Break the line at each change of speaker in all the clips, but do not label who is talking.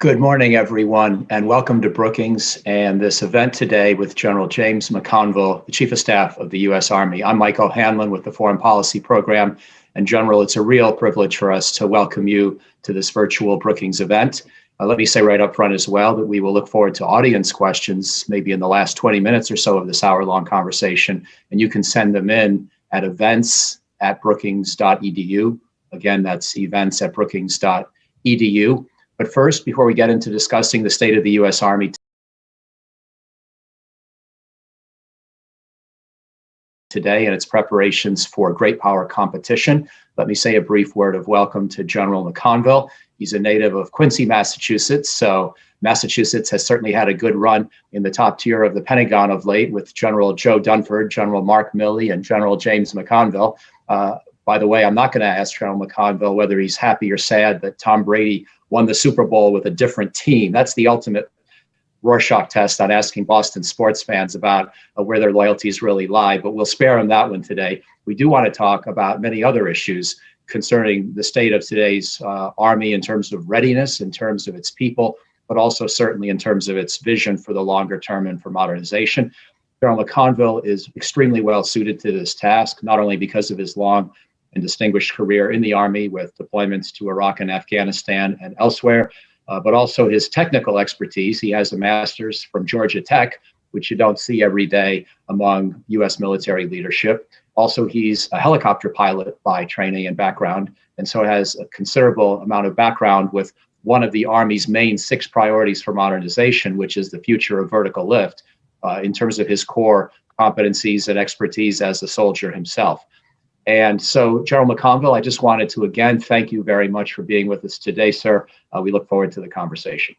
Good morning, everyone, and welcome to Brookings and this event today with General James McConville, the Chief of Staff of the U.S. Army. I'm Mike O'Hanlon with the Foreign Policy Program. And General, it's a real privilege for us to welcome you to this virtual Brookings event. Let me say right up front as well that we will look forward to audience questions, maybe in the last 20 minutes or so of this hour-long conversation. And you can send them in at events@brookings.edu. Again, that's events@brookings.edu. But first, before we get into discussing the state of the U.S. Army today and its preparations for great power competition, let me say a brief word of welcome to General McConville. He's a native of Quincy, Massachusetts, so Massachusetts has certainly had a good run in the top tier of the Pentagon of late with General Joe Dunford, General Mark Milley, and General James McConville. By the way, I'm not going to ask General McConville whether he's happy or sad that Tom Brady won the Super Bowl with a different team. That's the ultimate Rorschach test on asking Boston sports fans about where their loyalties really lie, but we'll spare him that one today. We do want to talk about many other issues concerning the state of today's Army in terms of readiness, in terms of its people, but also certainly in terms of its vision for the longer term and for modernization. General McConville is extremely well suited to this task, not only because of his long and distinguished career in the Army with deployments to Iraq and Afghanistan and elsewhere, but also his technical expertise. He has a master's from Georgia Tech, which you don't see every day among U.S. military leadership. Also, he's a helicopter pilot by training and background, and so has a considerable amount of background with one of the Army's main 6 priorities for modernization, which is the future of vertical lift, in terms of his core competencies and expertise as a soldier himself. And so, General McConville, I just wanted to again thank you very much for being with us today, sir. We look forward to the conversation.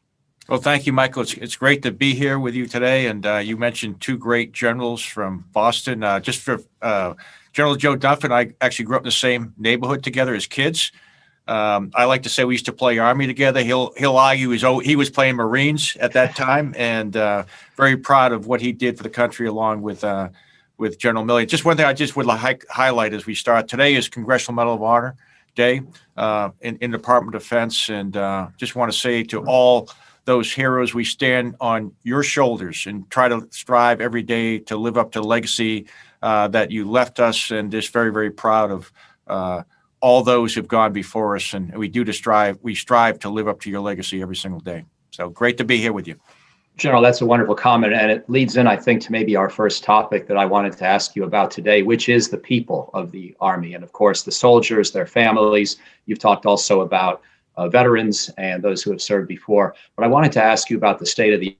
Well, thank you, Michael. It's great to be here with you today. And you mentioned 2 great generals from Boston. Just for General Joe Dunford, I actually grew up in the same neighborhood together as kids. I like to say we used to play Army together. He'll argue he was playing Marines at that time, and very proud of what he did for the country along with General Milley. Just one thing I just would highlight as we start. Today is Congressional Medal of Honor Day in Department of Defense, and just want to say to all those heroes, we stand on your shoulders and try to strive every day to live up to the legacy that you left us, and just very, very proud of all those who've gone before us, and we strive to live up to your legacy every single day. So great to be here with you.
General, that's a wonderful comment, and it leads in, I think, to maybe our first topic that I wanted to ask you about today, which is the people of the Army, and of course, the soldiers, their families. You've talked also about veterans and those who have served before, but I wanted to ask you about the state of the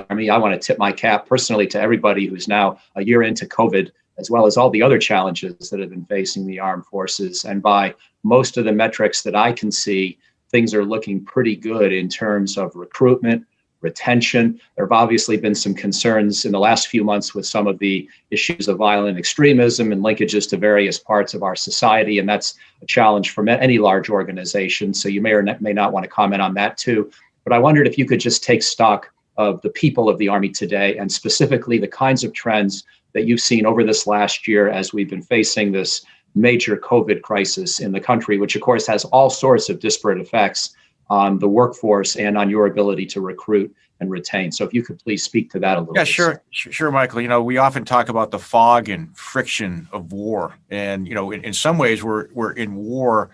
Army. I want to tip my cap personally to everybody who's now a year into COVID, as well as all the other challenges that have been facing the armed forces. And by most of the metrics that I can see, things are looking pretty good in terms of recruitment, retention. There have obviously been some concerns in the last few months with some of the issues of violent extremism and linkages to various parts of our society, and that's a challenge for any large organization. So you may or may not want to comment on that too. But I wondered if you could just take stock of the people of the Army today, and specifically the kinds of trends that you've seen over this last year as we've been facing this major COVID crisis in the country, which of course has all sorts of disparate effects on the workforce and on your ability to recruit and retain. So if you could please speak to that a little bit.
Yeah, sure, Michael. You know, we often talk about the fog and friction of war. And, you know, in some ways we're in war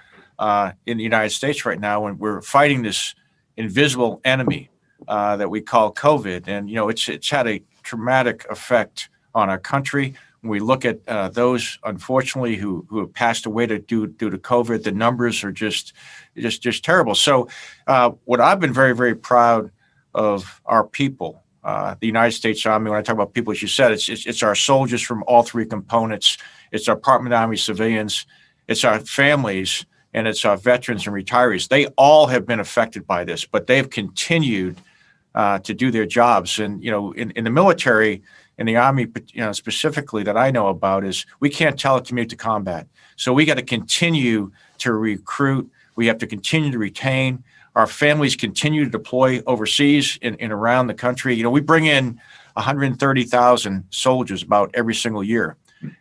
in the United States right now, and we're fighting this invisible enemy that we call COVID. And, you know, it's had a traumatic effect on our country. When we look at those, unfortunately, who have passed away due to COVID, the numbers are just terrible. So what I've been very, very proud of our people, the United States Army. When I talk about people, as you said, it's our soldiers from all 3 components. It's our Department of Army civilians, it's our families, and it's our veterans and retirees. They all have been affected by this, but they've continued to do their jobs. And, you know, in the military, in the Army, you know, specifically that I know about, is we can't telecommute to combat. So we got to continue to recruit. We have to continue to retain. Our families continue to deploy overseas and around the country. You know, we bring in 130,000 soldiers about every single year.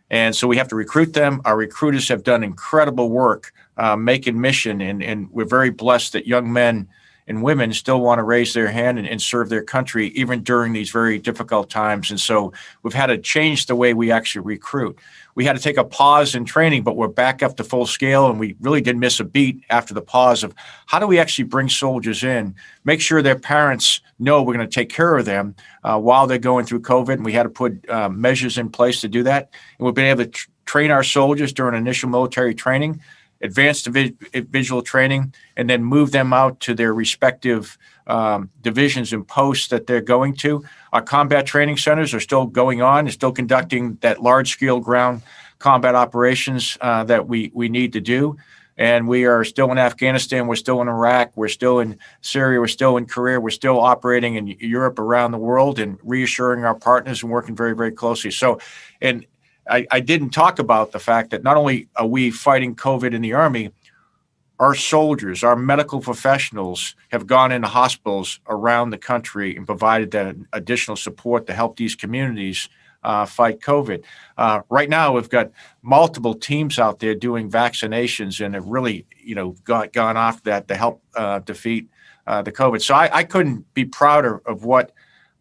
And so we have to recruit them. Our recruiters have done incredible work making mission. And we're very blessed that young men and women still want to raise their hand and serve their country, even during these very difficult times. And so we've had to change the way we actually recruit. We had to take a pause in training, but we're back up to full scale. And we really did miss a beat after the pause of how do we actually bring soldiers in, make sure their parents know we're going to take care of them while they're going through COVID. And we had to put measures in place to do that. And we've been able to train our soldiers during initial military training, advanced visual training, and then move them out to their respective divisions and posts that they're going to. Our combat training centers are still going on and still conducting that large-scale ground combat operations that we need to do. And we are still in Afghanistan, we're still in Iraq, we're still in Syria, we're still in Korea, we're still operating in Europe, around the world, and reassuring our partners and working very, very closely. So, and I didn't talk about the fact that not only are we fighting COVID in the Army, our soldiers, our medical professionals have gone into hospitals around the country and provided that additional support to help these communities fight COVID. Right now, we've got multiple teams out there doing vaccinations and have really, gone off that to help defeat the COVID. So I couldn't be prouder of what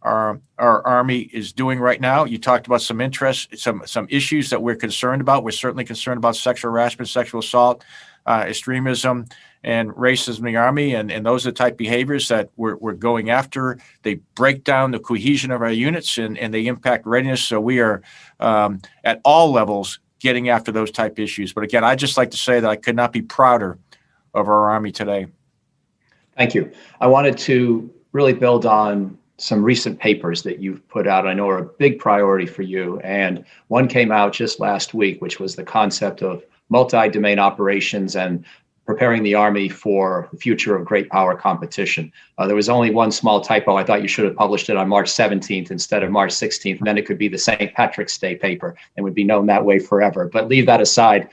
our Army is doing right now. You talked about some interests, some issues that we're concerned about. We're certainly concerned about sexual harassment, sexual assault, extremism, and racism in the Army, and those are the type behaviors that we're going after. They break down the cohesion of our units and they impact readiness. So we are at all levels getting after those type issues. But again, I'd just like to say that I could not be prouder of our Army today.
Thank you. I wanted to really build on some recent papers that you've put out, I know are a big priority for you. And one came out just last week, which was the concept of multi-domain operations and preparing the Army for the future of great power competition. There was only one small typo. I thought you should have published it on March 17th instead of March 16th. And then it could be the St. Patrick's Day paper and would be known that way forever. But leave that aside.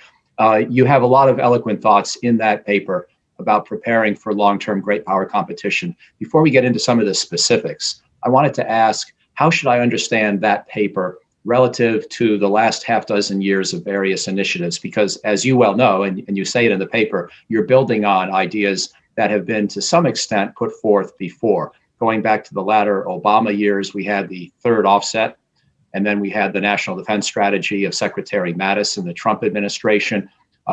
You have a lot of eloquent thoughts in that paper about preparing for long-term great power competition. Before we get into some of the specifics, I wanted to ask, how should I understand that paper relative to the last half dozen years of various initiatives? Because as you well know, and you say it in the paper, you're building on ideas that have been to some extent put forth before. Going back to the latter Obama years, we had the third offset, and then we had the National Defense Strategy of Secretary Mattis in the Trump administration.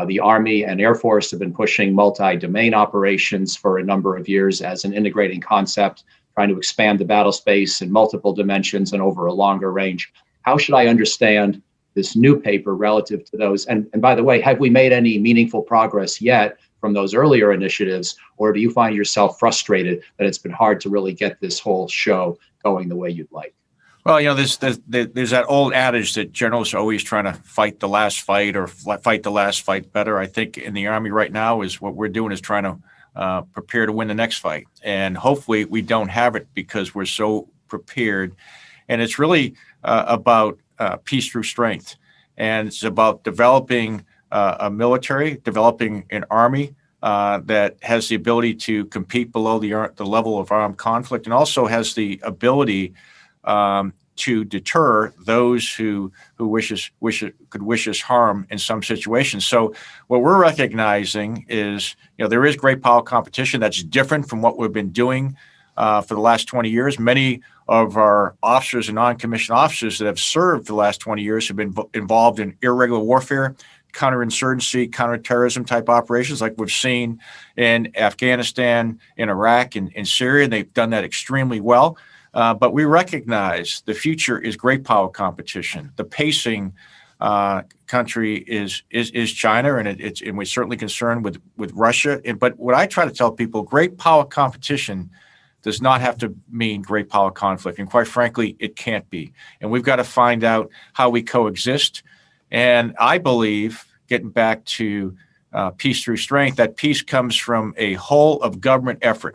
The Army and Air Force have been pushing multi-domain operations for a number of years as an integrating concept, trying to expand the battle space in multiple dimensions and over a longer range. How should I understand this new paper relative to those? And by the way, have we made any meaningful progress yet from those earlier initiatives, or do you find yourself frustrated that it's been hard to really get this whole show going the way you'd like?
Well, there's that old adage that generals are always trying to fight the last fight or fight the last fight better. I think in the Army right now is what we're doing is trying to prepare to win the next fight. And hopefully we don't have it because we're so prepared. And it's really about peace through strength. And it's about developing a military, developing an Army that has the ability to compete below the level of armed conflict, and also has the ability to deter those who could wish us harm in some situations. So what we're recognizing is, there is great power competition that's different from what we've been doing for the last 20 years. Many of our officers and non-commissioned officers that have served the last 20 years have been involved in irregular warfare, counterinsurgency, counterterrorism type operations like we've seen in Afghanistan, in Iraq, and in Syria. And they've done that extremely well. But we recognize the future is great power competition. The pacing country is China, and we're certainly concerned with Russia. But what I try to tell people, great power competition does not have to mean great power conflict. And quite frankly, it can't be. And we've got to find out how we coexist. And I believe, getting back to peace through strength, that peace comes from a whole of government effort.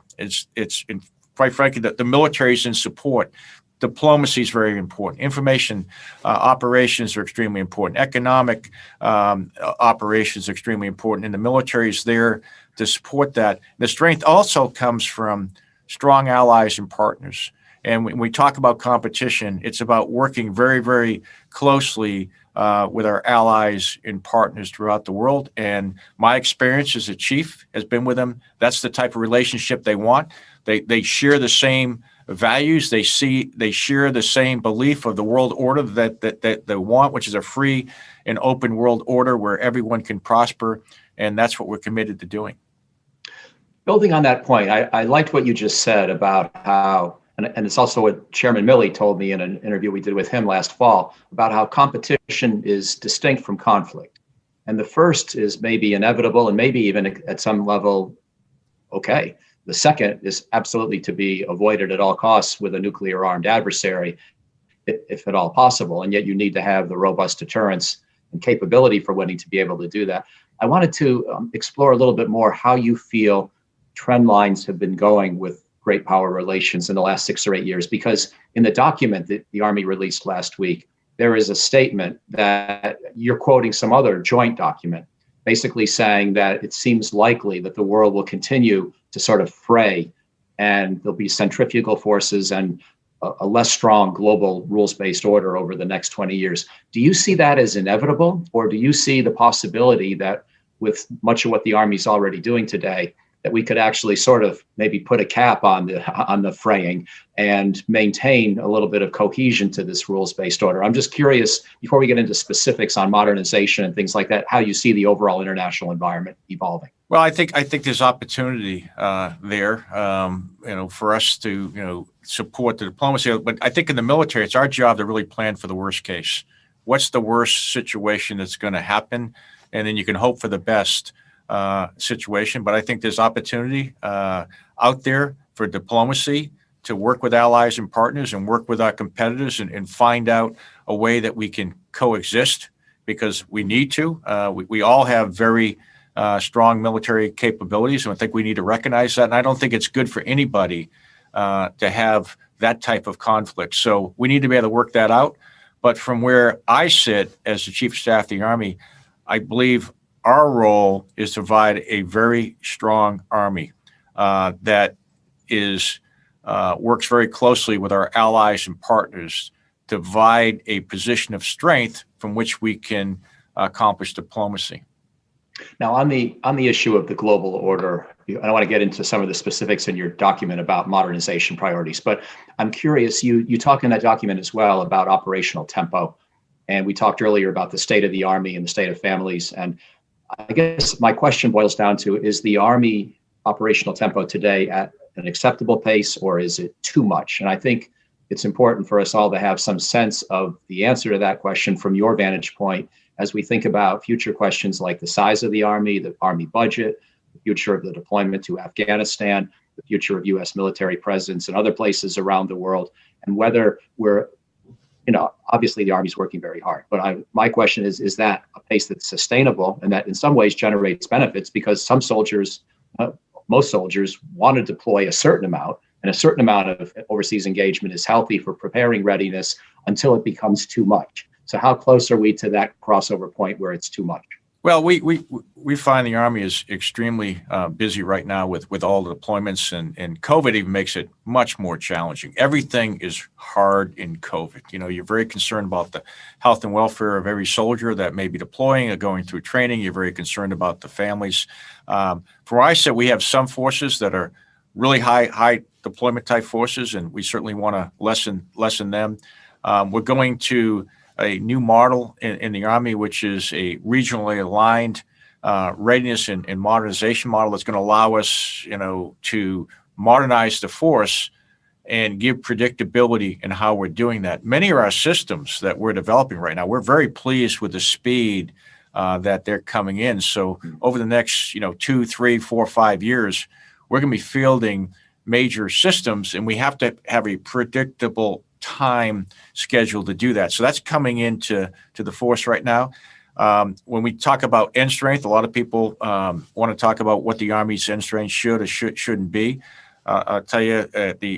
Quite frankly, the military is in support. Diplomacy is very important. Information operations are extremely important. Economic operations are extremely important. And the military is there to support that. The strength also comes from strong allies and partners. And when we talk about competition, it's about working very, very closely with our allies and partners throughout the world. And my experience as a chief has been with them. That's the type of relationship they want. They share the same values. They share the same belief of the world order that they want, which is a free and open world order where everyone can prosper. And that's what we're committed to doing.
Building on that point, I liked what you just said about how, and it's also what Chairman Milley told me in an interview we did with him last fall, about how competition is distinct from conflict. And the first is maybe inevitable and maybe even at some level, okay. The second is absolutely to be avoided at all costs with a nuclear armed adversary, if at all possible. And yet you need to have the robust deterrence and capability for winning to be able to do that. I wanted to explore a little bit more how you feel trend lines have been going with great power relations in the last 6 or 8 years, because in the document that the Army released last week, there is a statement that you're quoting some other joint document, basically saying that it seems likely that the world will continue to sort of fray and there'll be centrifugal forces and a less strong global rules-based order over the next 20 years. Do you see that as inevitable, or do you see the possibility that with much of what the Army's already doing today, that we could actually sort of maybe put a cap on the fraying and maintain a little bit of cohesion to this rules-based order? I'm just curious, before we get into specifics on modernization and things like that, how you see the overall international environment evolving.
Well, I think there's opportunity there, for us to support the diplomacy. But I think in the military, it's our job to really plan for the worst case. What's the worst situation that's going to happen, and then you can hope for the best situation. But I think there's opportunity out there for diplomacy to work with allies and partners and work with our competitors and find out a way that we can coexist, because we need to. We all have very strong military capabilities, and I think we need to recognize that. And I don't think it's good for anybody to have that type of conflict. So we need to be able to work that out. But from where I sit as the Chief of Staff of the Army, I believe our role is to provide a very strong Army that works very closely with our allies and partners to provide a position of strength from which we can accomplish diplomacy.
Now, on the issue of the global order, I don't want to get into some of the specifics in your document about modernization priorities, but I'm curious, you talk in that document as well about operational tempo. And we talked earlier about the state of the Army and the state of families. And I guess my question boils down to, is the Army operational tempo today at an acceptable pace, or is it too much? And I think it's important for us all to have some sense of the answer to that question from your vantage point as we think about future questions like the size of the Army budget, the future of the deployment to Afghanistan, the future of U.S. military presence in other places around the world, and whether we're, obviously the Army's working very hard, but my question is that a pace that's sustainable and that in some ways generates benefits, because some soldiers, most soldiers want to deploy a certain amount, and a certain amount of overseas engagement is healthy for preparing readiness until it becomes too much. So how close are we to that crossover point where it's too much?
Well, we find the Army is extremely busy right now with all the deployments, and COVID even makes it much more challenging. Everything is hard in COVID. You're very concerned about the health and welfare of every soldier that may be deploying or going through training. You're very concerned about the families. From where I sit, we have some forces that are really high deployment type forces, and we certainly want to lessen them. We're going to a new model in the Army, which is a regionally aligned readiness and modernization model that's going to allow us, to modernize the force and give predictability in how we're doing that. Many of our systems that we're developing right now, we're very pleased with the speed that they're coming in. So over the next, 2, 3, 4, 5 years, we're going to be fielding major systems, and we have to have a predictable time schedule to do that. So that's coming into the force right now. When we talk about end strength, a lot of people want to talk about what the Army's end strength should or shouldn't be. I'll tell you,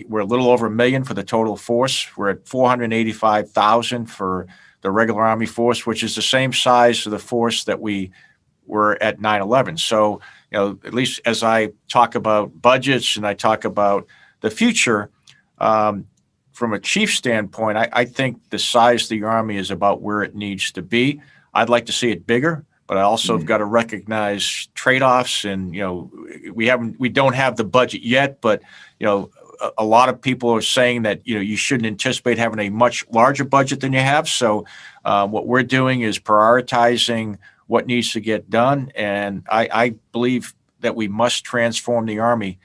we're a little over 1 million for the total force. We're at 485,000 for the regular Army force, which is the same size of the force that we were at 9/11. So, at least as I talk about budgets and I talk about the future, from a chief standpoint, I think the size of the Army is about where it needs to be. I'd like to see it bigger, but I also have got to recognize trade-offs, and we don't have the budget yet, but a lot of people are saying that you shouldn't anticipate having a much larger budget than you have. So what we're doing is prioritizing what needs to get done, and I believe that we must transform the Army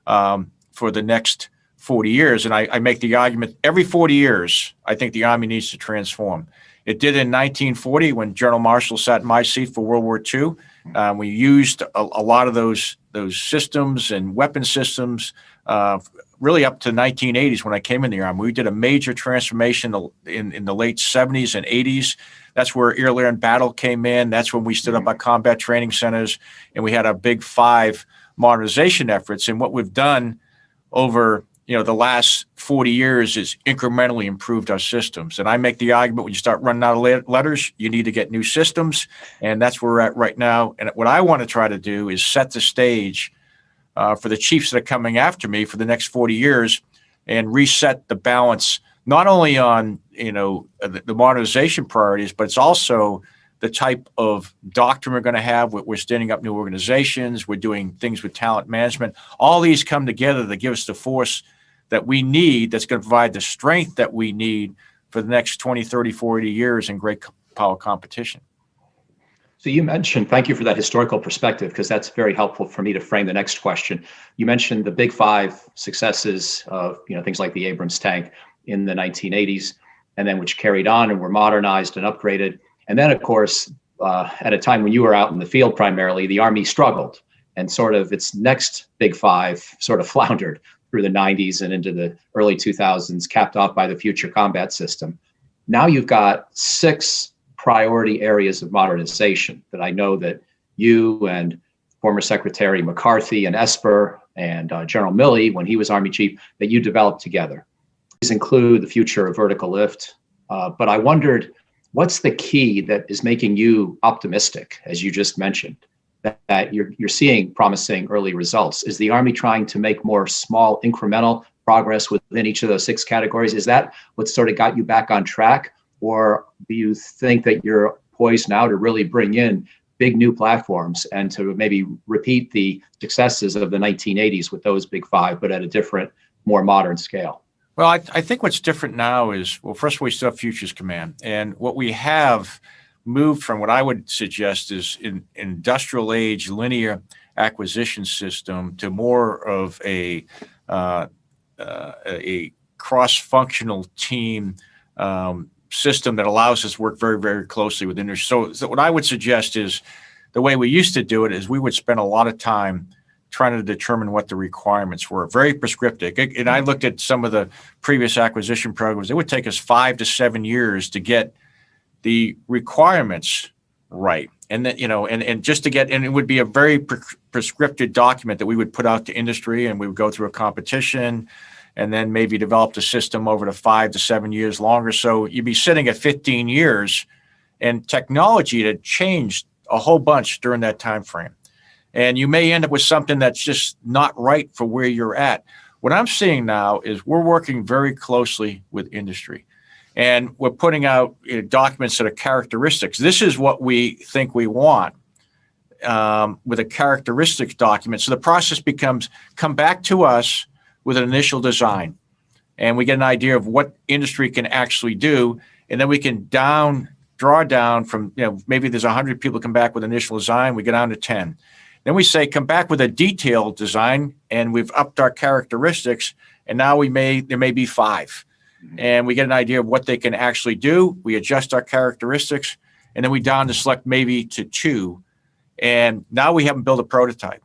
for the next 40 years. And I make the argument every 40 years, I think the Army needs to transform. It did in 1940 when General Marshall sat in my seat for World War II. We used a lot of those systems and weapon systems really up to 1980s when I came in the Army. We did a major transformation in the late 70s and 80s. That's where air, land, battle came in. That's when we stood up our combat training centers, and we had our big 5 modernization efforts. And what we've done over the last 40 years is incrementally improved our systems. And I make the argument when you start running out of letters, you need to get new systems. And that's where we're at right now. And what I want to try to do is set the stage for the chiefs that are coming after me for the next 40 years and reset the balance, not only on, the modernization priorities, but it's also the type of doctrine we're going to have. We're standing up new organizations. We're doing things with talent management. All these come together to give us the force that we need, that's going to provide the strength that we need for the next 20, 30, 40 years in great power competition.
So you mentioned, thank you for that historical perspective, because that's very helpful for me to frame the next question. You mentioned the big 5 successes of things like the Abrams tank in the 1980s, and then which carried on and were modernized and upgraded. And then, of course, at a time when you were out in the field primarily, the Army struggled, and sort of its next big 5 sort of floundered through the 90s and into the early 2000s, capped off by the Future Combat System. Now you've got 6 priority areas of modernization that I know that you and former Secretary McCarthy and Esper and General Milley, when he was Army Chief, that you developed together. These include the future of vertical lift, but I wondered, what's the key that is making you optimistic, as you just mentioned, that you're seeing promising early results? Is the Army trying to make more small incremental progress within each of those 6 categories? Is that what sort of got you back on track? Or do you think that you're poised now to really bring in big new platforms and to maybe repeat the successes of the 1980s with those big 5, but at a different, more modern scale?
Well, I think what's different now is, well, first of all, we still have Futures Command. And what we have moved from, what I would suggest is an industrial age linear acquisition system to more of a cross-functional team system that allows us to work very, very closely with industry. So what I would suggest is, the way we used to do it is we would spend a lot of time trying to determine what the requirements were, very prescriptive. And I looked at some of the previous acquisition programs. It would take us 5 to 7 years to get the requirements right. And then, and just to get, and it would be a very prescriptive document that we would put out to industry, and we would go through a competition and then maybe develop the system over to 5 to 7 years longer. So you'd be sitting at 15 years, and technology had changed a whole bunch during that time frame. And you may end up with something that's just not right for where you're at. What I'm seeing now is we're working very closely with industry, and we're putting out documents that are characteristics. This is what we think we want with a characteristics document. So the process becomes, come back to us with an initial design, and we get an idea of what industry can actually do. And then we can draw down from, maybe there's 100 people come back with initial design, we get down to 10. Then we say, come back with a detailed design, and we've upped our characteristics, and now there may be 5. And we get an idea of what they can actually do. We adjust our characteristics, and then we down to select maybe to 2. And now we haven't built a prototype.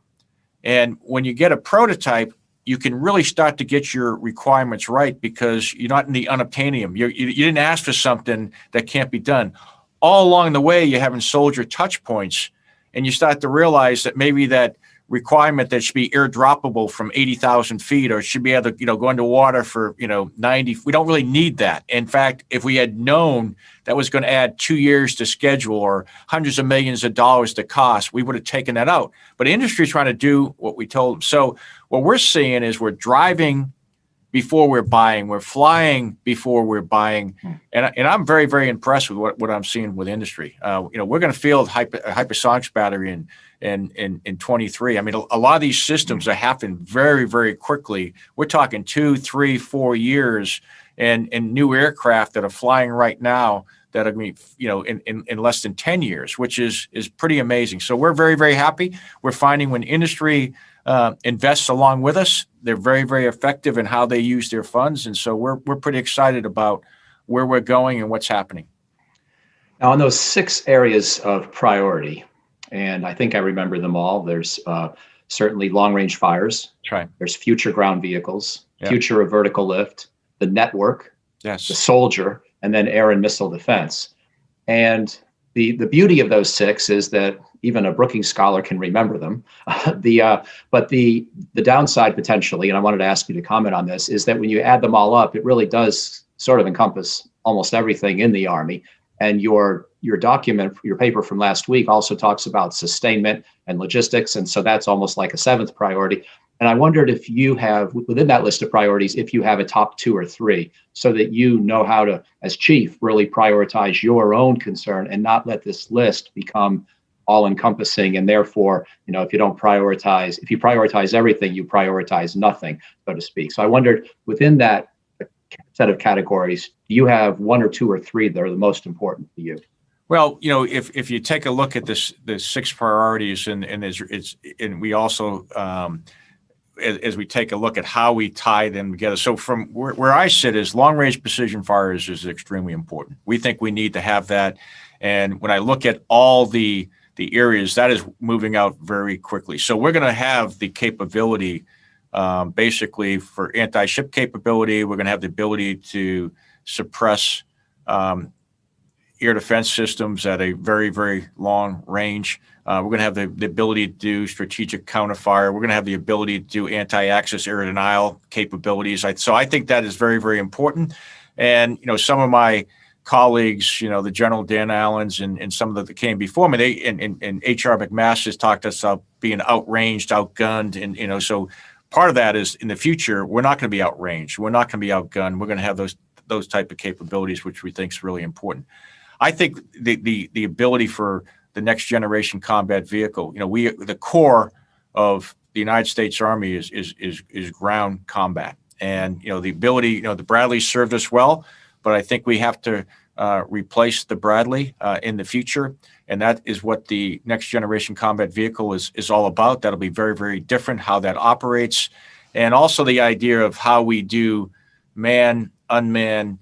And when you get a prototype, you can really start to get your requirements right, because you're not in the unobtainium. You didn't ask for something that can't be done. All along the way, you're having soldier touch points, and you start to realize that maybe that requirement that should be airdroppable from 80,000 feet, or should be able to, go underwater for, 90. We don't really need that. In fact, if we had known that was going to add 2 years to schedule or hundreds of millions of dollars to cost, we would have taken that out. But industry is trying to do what we told them. So what we're seeing is we're driving before we're buying. We're flying before we're buying. And I'm very, very impressed with what I'm seeing with industry. We're going to field a hypersonics battery in 23. I mean, a lot of these systems are happening very, very quickly. We're talking 2, 3, 4 years, and new aircraft that are flying right now that are going to be, in less than 10 years, which is pretty amazing. So we're very, very happy. We're finding when industry invests along with us, they're very, very effective in how they use their funds. And so we're pretty excited about where we're going and what's happening.
Now, on those 6 areas of priority, and I think I remember them all, there's certainly long-range fires.
That's right.
There's future ground vehicles, future of vertical lift, the network, the soldier, and then air and missile defense. And the beauty of those 6 is that even a Brookings scholar can remember them. But the downside potentially, and I wanted to ask you to comment on this, is that when you add them all up, it really does sort of encompass almost everything in the Army. And your document, your paper from last week also talks about sustainment and logistics. And so that's almost like a 7th priority. And I wondered if you have, within that list of priorities, if you have a top 2 or 3, so that you know how to, as chief, really prioritize your own concern and not let this list become all encompassing. And therefore, if you prioritize everything, you prioritize nothing, so to speak. So I wondered, within that set of categories, do you have 1 or 2 or 3 that are the most important to you?
Well, if you take a look at the 6 priorities, and we also, as we take a look at how we tie them together. So from where I sit is long-range precision fires is extremely important. We think we need to have that. And when I look at all the areas, that is moving out very quickly. So we're going to have the capability, basically for anti-ship capability. We're going to have the ability to suppress air defense systems at a very, very long range. We're going to have the ability to do strategic counterfire. We're going to have the ability to do anti-access air denial capabilities. So I think that is very, very important. And, some of my colleagues, the General Dan Allens and some of that came before me, and H.R. McMaster's talked us about being outranged, outgunned. And, so part of that is in the future, we're not going to be outranged. We're not going to be outgunned. We're going to have those type of capabilities, which we think is really important. I think the ability for the next generation combat vehicle, the core of the United States Army is ground combat, and the ability, the Bradley served us well, but I think we have to replace the Bradley in the future, and that is what the next generation combat vehicle is all about. That'll be very, very different how that operates, and also the idea of how we do man unmanned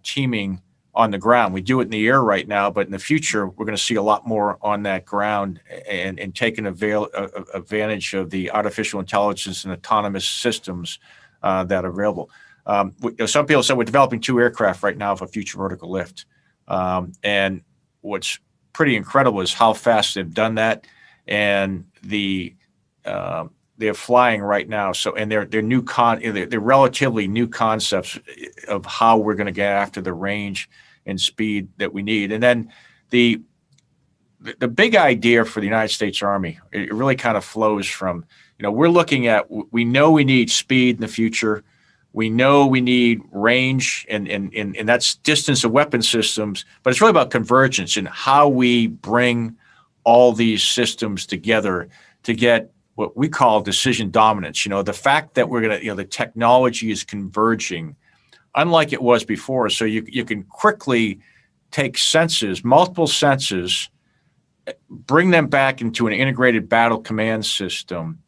teaming on the ground. We do it in the air right now, but in the future, we're going to see a lot more on that ground and taking advantage of the artificial intelligence and autonomous systems that are available. Some people said we're developing 2 aircraft right now for future vertical lift. And what's pretty incredible is how fast they've done that. And they're flying right now. So, and they're relatively new concepts of how we're going to get after the range and speed that we need. And then the big idea for the United States Army, it really kind of flows from, we're looking at, we know we need speed in the future. We know we need range, and that's distance of weapon systems, but it's really about convergence and how we bring all these systems together to get what we call decision dominance. The fact that we're going to, the technology is converging, unlike it was before. So you can quickly take multiple senses, bring them back into an integrated battle command system,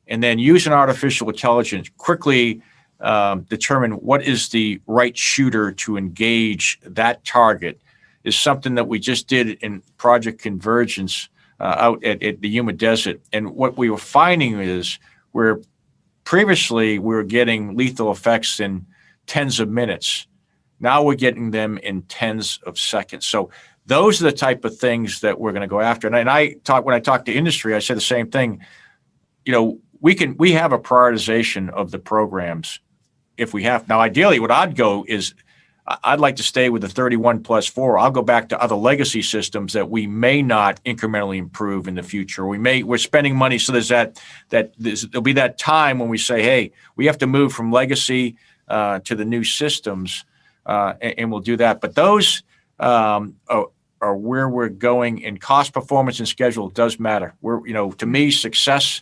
and then use an artificial intelligence, quickly determine what is the right shooter to engage that target, is something that we just did in Project Convergence out at the Yuma Desert. And what we were finding is previously we were getting lethal effects in tens of minutes. Now we're getting them in tens of seconds. So those are the type of things that we're going to go after. And when I talk to industry, I say the same thing. We have a prioritization of the programs if we have. Now, ideally, what I'd go is I'd like to stay with the 31+4. I'll go back to other legacy systems that we may not incrementally improve in the future. We're spending money, so there'll be that time when we say, hey, we have to move from legacy to the new systems, and we'll do that. But those are where we're going, and cost, performance, and schedule does matter. To me, success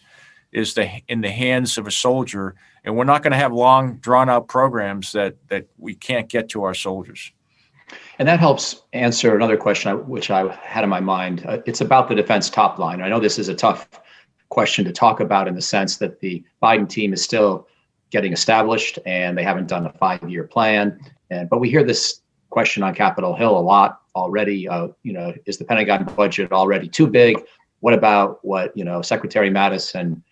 is in the hands of a soldier, and we're not going to have long, drawn-out programs that we can't get to our soldiers.
And that helps answer another question which I had in my mind. It's about the defense top line. I know this is a tough question to talk about in the sense that the Biden team is still getting established, and they haven't done a 5-year plan. But we hear this question on Capitol Hill a lot already. Is the Pentagon budget already too big? What about what Secretary Mattis and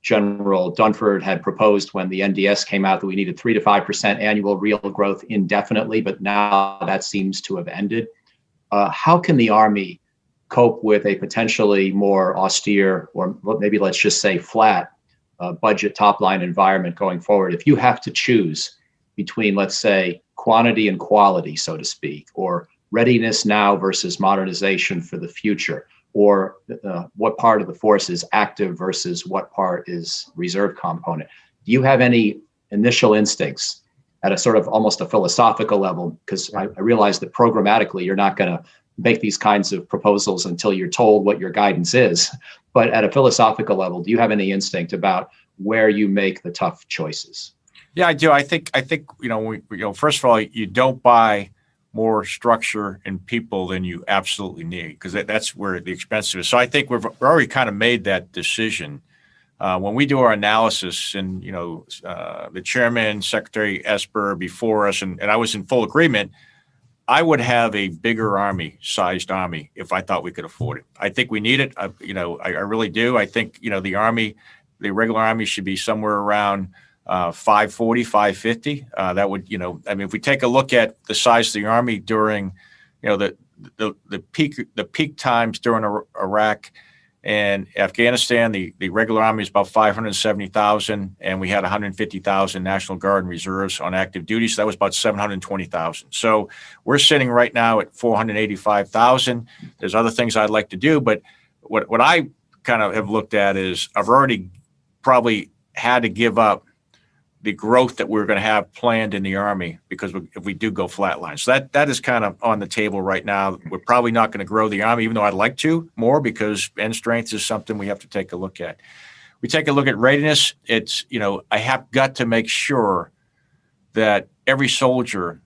General Dunford had proposed when the NDS came out, that we needed 3 to 5% annual real growth indefinitely, but now that seems to have ended. How can the Army cope with a potentially more austere, or maybe let's just say flat, budget top line environment going forward? If you have to choose between, let's say, quantity and quality, so to speak, or readiness now versus modernization for the future, or what part of the force is active versus what part is reserve component. Do you have any initial instincts at a sort of almost a philosophical level? Because I realize that programmatically you're not going to make these kinds of proposals until you're told what your guidance is. But at a philosophical level, do you have any instinct about where you make the tough choices?
Yeah, I do. I think first of all, you don't buy more structure and people than you absolutely need, because that's where the expense is. So I think we've already kind of made that decision. When we do our analysis, and the chairman, Secretary Esper before us, and I was in full agreement, I would have a bigger sized army if I thought we could afford it. I think we need it. I really do. I think the regular army should be somewhere around 540, 550. That would, if we take a look at the size of the Army during, the peak times during Iraq and Afghanistan, the regular Army is about 570,000, and we had 150,000 National Guard and reserves on active duty. So that was about 720,000. So we're sitting right now at 485,000. There's other things I'd like to do, but what I kind of have looked at is I've already probably had to give up the growth that we're going to have planned in the Army, because if we do go flatline. So that is kind of on the table right now. We're probably not going to grow the Army, even though I'd like to more, because end strength is something we have to take a look at. We take a look at readiness. It's, I have got to make sure that every soldier,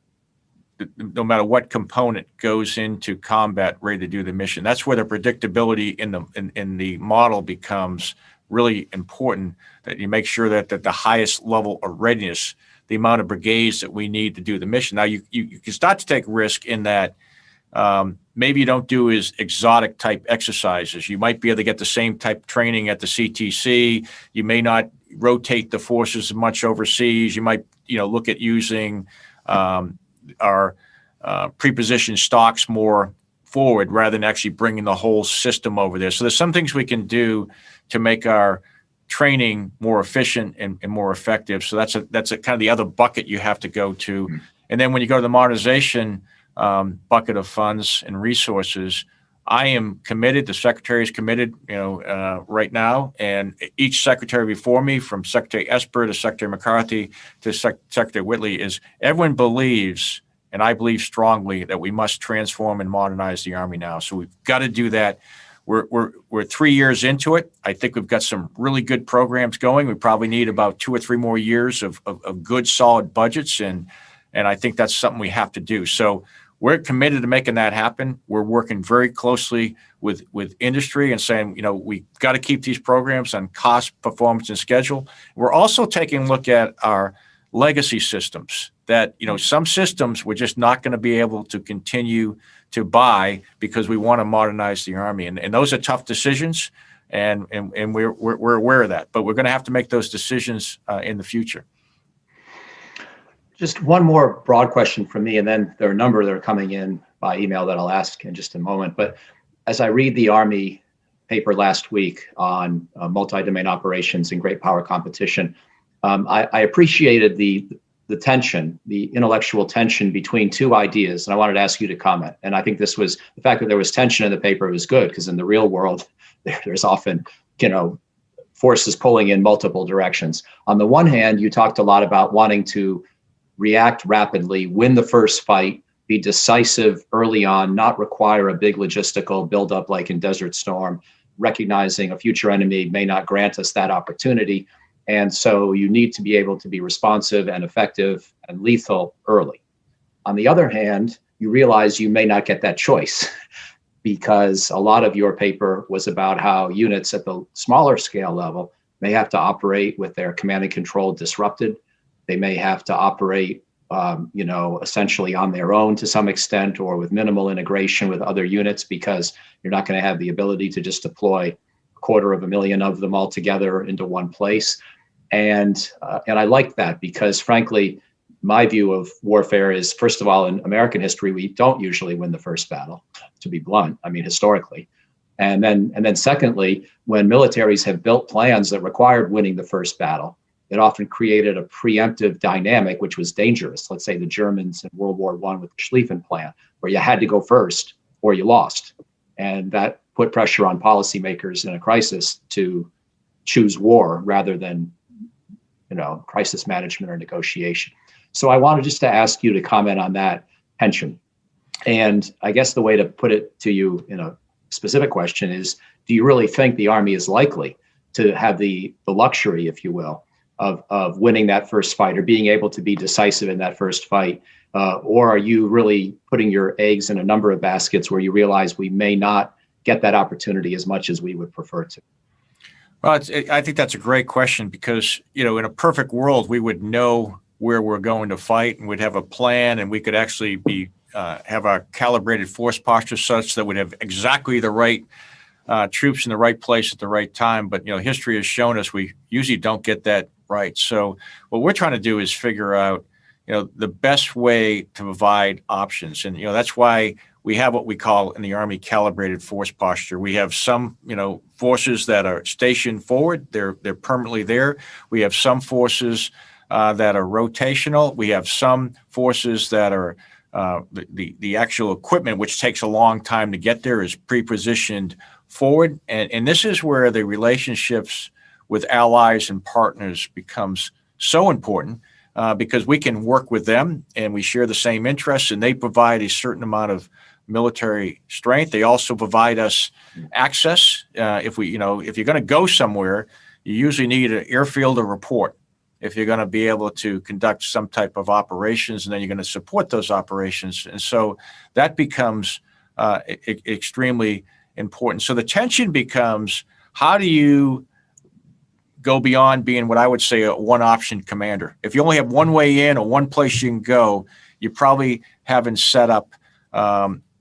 no matter what component, goes into combat ready to do the mission. That's where the predictability in the model becomes really important, that you make sure that at the highest level of readiness, the amount of brigades that we need to do the mission. Now, you can start to take risk in that maybe you don't do as exotic type exercises. You might be able to get the same type of training at the CTC. You may not rotate the forces much overseas. You might, look at using our pre-positioned stocks more forward rather than actually bringing the whole system over there. So there's some things we can do to make our training more efficient and more effective. So that's a kind of the other bucket you have to go to. And then when you go to the modernization bucket of funds and resources, I am committed, the secretary is committed, right now, and each secretary before me, from Secretary Esper to Secretary McCarthy to Secretary Whitley, is everyone believes, and I believe strongly, that we must transform and modernize the Army now. So we've got to do that. We're 3 years into it. I think we've got some really good programs going. We probably need about 2 or 3 more years of good, solid budgets, and I think that's something we have to do. So we're committed to making that happen. We're working very closely with industry and saying, we got to keep these programs on cost, performance, and schedule. We're also taking a look at our legacy systems that, some systems we're just not going to be able to continue to buy because we want to modernize the Army. And those are tough decisions, and we're aware of that. But we're going to have to make those decisions in the future.
Just one more broad question from me, and then there are a number that are coming in by email that I'll ask in just a moment. But as I read the Army paper last week on multi-domain operations and great power competition, I appreciated the the tension, the intellectual tension between two ideas. And I wanted to ask you to comment. And I think this was the fact that there was tension in the paper was good, because in the real world, there's often, forces pulling in multiple directions. On the one hand, you talked a lot about wanting to react rapidly, win the first fight, be decisive early on, not require a big logistical buildup like in Desert Storm, recognizing a future enemy may not grant us that opportunity. And so you need to be able to be responsive and effective and lethal early. On the other hand, you realize you may not get that choice because a lot of your paper was about how units at the smaller scale level may have to operate with their command and control disrupted. They may have to operate, essentially on their own to some extent, or with minimal integration with other units, because you're not going to have the ability to just deploy 250,000 of them all together into one place. And I like that because, frankly, my view of warfare is, first of all, in American history, we don't usually win the first battle, to be blunt. I mean, historically. And then secondly, when militaries have built plans that required winning the first battle, it often created a preemptive dynamic, which was dangerous. Let's say the Germans in World War I with the Schlieffen Plan, where you had to go first or you lost. And that put pressure on policymakers in a crisis to choose war rather than crisis management or negotiation. So I wanted just to ask you to comment on that tension. And I guess the way to put it to you in a specific question is, do you really think the Army is likely to have the luxury, if you will, of winning that first fight or being able to be decisive in that first fight? Or are you really putting your eggs in a number of baskets where you realize we may not get that opportunity as much as we would prefer to?
Well, I think that's a great question because, in a perfect world, we would know where we're going to fight and we'd have a plan, and we could actually have a calibrated force posture such that we'd have exactly the right troops in the right place at the right time. But, history has shown us we usually don't get that right. So what we're trying to do is figure out, the best way to provide options. And, that's why we have what we call in the Army calibrated force posture. We have some, forces that are stationed forward. They're permanently there. We have some forces that are rotational. We have some forces that are the actual equipment, which takes a long time to get there, is pre-positioned forward. And this is where the relationships with allies and partners becomes so important because we can work with them and we share the same interests, and they provide a certain amount of military strength. They also provide us access. If you're going to go somewhere, you usually need an airfield or report if you're going to be able to conduct some type of operations, and then you're going to support those operations. And so that becomes extremely important. So the tension becomes, how do you go beyond being what I would say a one-option commander? If you only have one way in or one place you can go, you probably haven't set up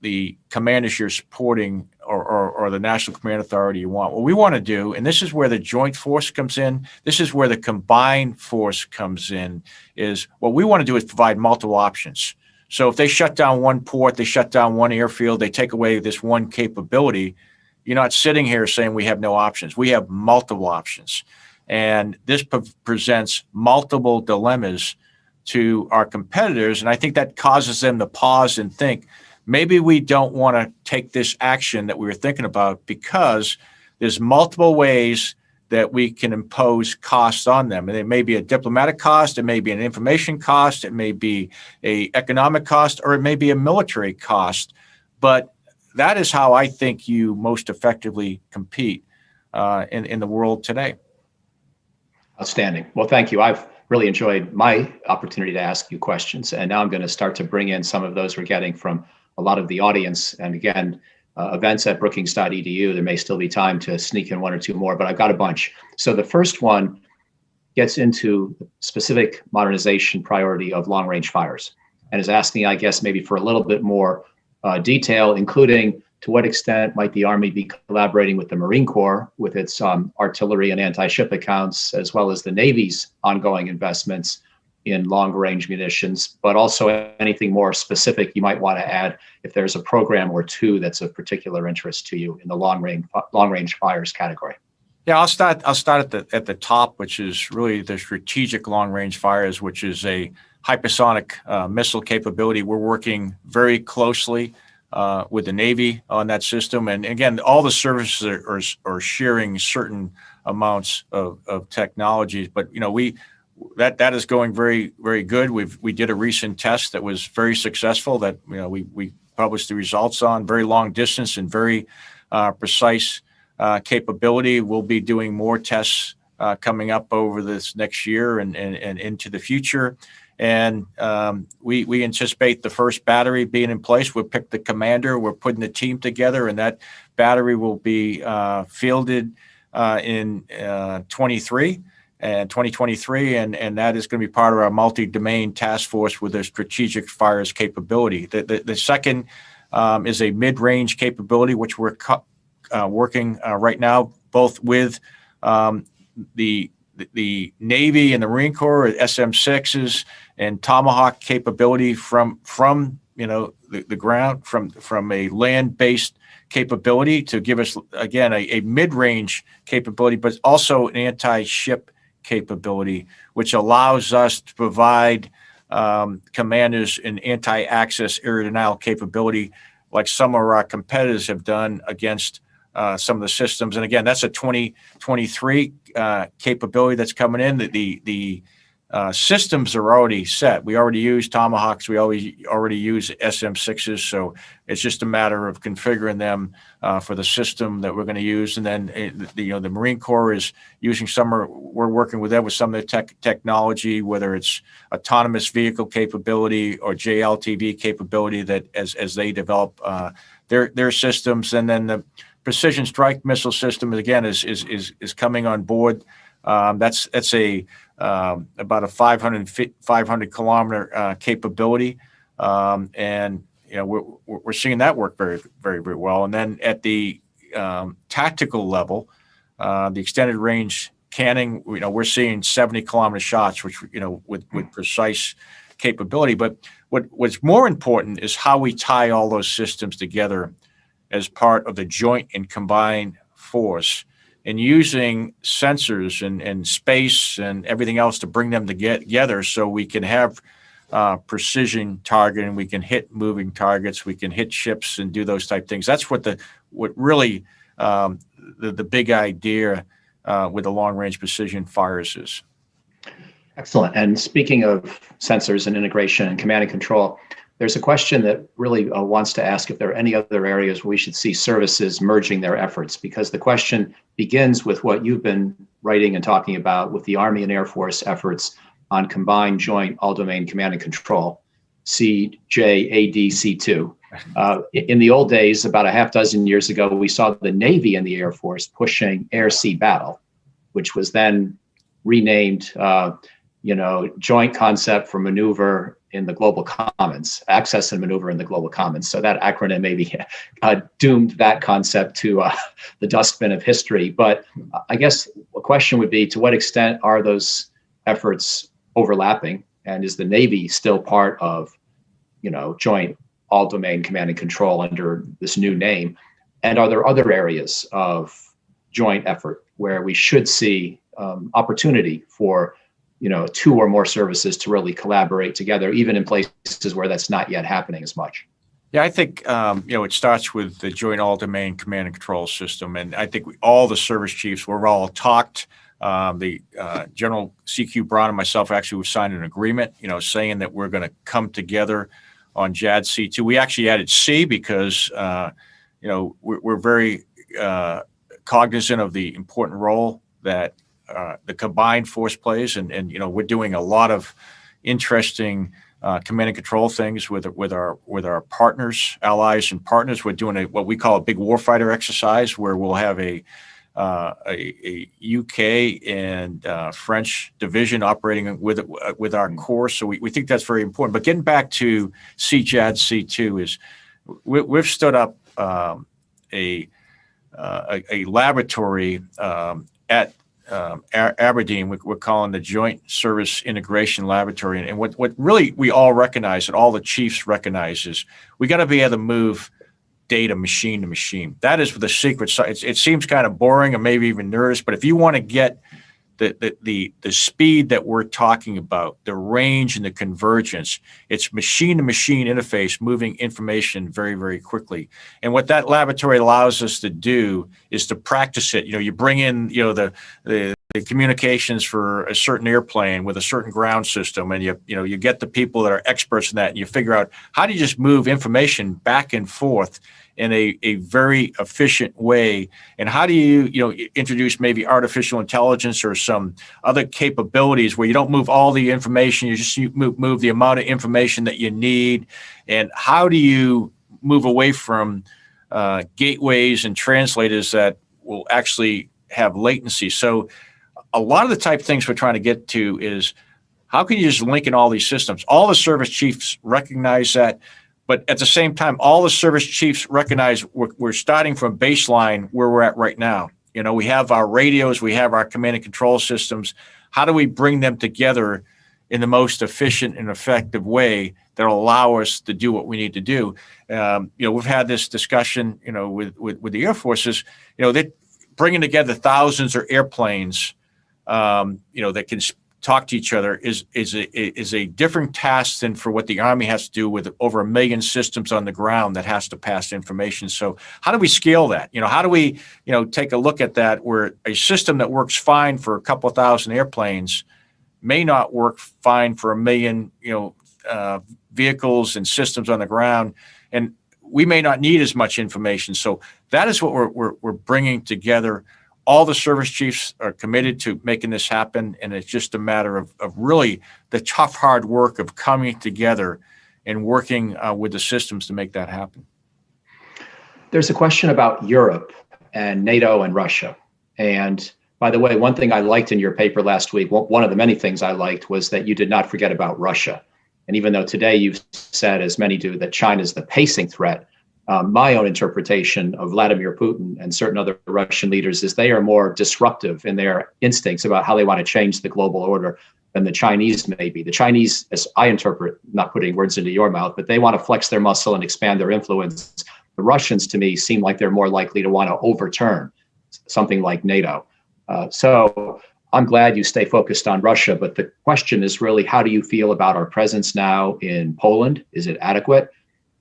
the commanders you're supporting or the national command authority you want. What we want to do, and this is where the joint force comes in, this is where the combined force comes in, is what we want to do is provide multiple options. So if they shut down one port, they shut down one airfield, they take away this one capability, you're not sitting here saying we have no options. We have multiple options. And this presents multiple dilemmas to our competitors. And I think that causes them to pause and think, maybe we don't want to take this action that we were thinking about because there's multiple ways that we can impose costs on them. And it may be a diplomatic cost, it may be an information cost, it may be an economic cost, or it may be a military cost. But that is how I think you most effectively compete in the world today.
Outstanding. Well, thank you. I've really enjoyed my opportunity to ask you questions. And now I'm going to start to bring in some of those we're getting from a lot of the audience. And again, events at brookings.edu, there may still be time to sneak in one or two more, but I've got a bunch. So the first one gets into the specific modernization priority of long-range fires and is asking, I guess, maybe for a little bit more detail, including to what extent might the Army be collaborating with the Marine Corps with its artillery and anti-ship accounts, as well as the Navy's ongoing investments in long-range munitions, but also anything more specific you might want to add if there's a program or two that's of particular interest to you in the long-range fires category.
Yeah, I'll start at the top, which is really the strategic long range fires, which is a hypersonic missile capability. We're working very closely with the Navy on that system, and again, all the services are sharing certain amounts of technologies. But that is going very, very good. We did a recent test that was very successful. That we published the results on, very long distance and very precise capability. We'll be doing more tests coming up over this next year and into the future. And we anticipate the first battery being in place. We'll pick the commander. We're putting the team together, and that battery will be fielded in 2023, and that is going to be part of our multi-domain task force with a strategic fires capability. The second is a mid-range capability, which we're working right now, both with the Navy and the Marine Corps, SM-6s and Tomahawk capability from the ground, from a land-based capability to give us, again, a mid-range capability, but also an anti-ship capability, which allows us to provide commanders an anti-access air denial capability like some of our competitors have done against some of the systems. And again, that's a 2023 capability that's coming in. The systems are already set. We already use Tomahawks. We already use SM-6s. So it's just a matter of configuring them for the system that we're going to use. And then the Marine Corps is using we're working with them with some of the technology, whether it's autonomous vehicle capability or JLTV capability that as they develop their systems. And then the precision strike missile system again is coming on board. That's about a 500 kilometer capability, and we're seeing that work very, very, very well. And then at the tactical level, the extended range cannon, we're seeing 70 kilometer shots, which with precise capability. But what's more important is how we tie all those systems together as part of the joint and combined force, and using sensors and space and everything else to bring them together so we can have precision targeting, we can hit moving targets, we can hit ships and do those type things. That's what really the big idea with the long range precision fires is.
Excellent. And speaking of sensors and integration and command and control, there's a question that really wants to ask if there are any other areas where we should see services merging their efforts, because the question begins with what you've been writing and talking about with the Army and Air Force efforts on combined joint all-domain command and control, CJADC2. In the old days, about a half dozen years ago, we saw the Navy and the Air Force pushing air-sea battle, which was then renamed joint concept for maneuver in the global commons, access and maneuver in the global commons. So that acronym maybe doomed that concept to the dustbin of history. But I guess a question would be, to what extent are those efforts overlapping? And is the Navy still part of, joint all-domain command and control under this new name? And are there other areas of joint effort where we should see opportunity for two or more services to really collaborate together, even in places where that's not yet happening as much?
Yeah, I think, it starts with the joint all-domain command and control system. And I think all the service chiefs, we're all talked. The General CQ Brown and myself actually signed an agreement, saying that we're going to come together on JADC2. We actually added C because, we're very cognizant of the important role that the combined force plays, and we're doing a lot of interesting command and control things with our partners, allies, and partners. We're doing what we call a big warfighter exercise, where we'll have a UK and French division operating with our corps. So we think that's very important. But getting back to CJADC2 is we've stood up a laboratory at Aberdeen. We're calling the Joint Service Integration Laboratory. And what really we all recognize, and all the chiefs recognize, is we got to be able to move data machine to machine. That is the secret. It seems kind of boring and maybe even nervous, but if you want to get the speed that we're talking about, the range and the convergence, it's machine to machine interface moving information very, very quickly. And what that laboratory allows us to do is to practice it. You bring in, the communications for a certain airplane with a certain ground system, and you get the people that are experts in that, and you figure out how do you just move information back and forth in a very efficient way, and how do you introduce maybe artificial intelligence or some other capabilities where you don't move all the information, you move the amount of information that you need, and how do you move away from gateways and translators that will actually have latency. So a lot of the type of things we're trying to get to is how can you just link in all these systems? All the service chiefs recognize that. But at the same time, all the service chiefs recognize we're starting from baseline where we're at right now. We have our radios, we have our command and control systems. How do we bring them together in the most efficient and effective way that will allow us to do what we need to do? We've had this discussion, with the Air Forces, they're bringing together thousands of airplanes, that can talk to each other is a different task than for what the Army has to do with over 1 million systems on the ground that has to pass information. So how do we scale that? How do we, take a look at that where a system that works fine for a couple of thousand airplanes may not work fine for 1 million, vehicles and systems on the ground, and we may not need as much information. So that is what we're bringing together. All the service chiefs are committed to making this happen, and it's just a matter of really the tough, hard work of coming together and working with the systems to make that happen.
There's a question about Europe and NATO and Russia. And by the way, one thing I liked in your paper last week, one of the many things I liked was that you did not forget about Russia. And even though today you've said, as many do, that China is the pacing threat, my own interpretation of Vladimir Putin and certain other Russian leaders is they are more disruptive in their instincts about how they want to change the global order than the Chinese may be. The Chinese, as I interpret, not putting words into your mouth, but they want to flex their muscle and expand their influence. The Russians, to me, seem like they're more likely to want to overturn something like NATO. So I'm glad you stay focused on Russia, but the question is really, how do you feel about our presence now in Poland? Is it adequate?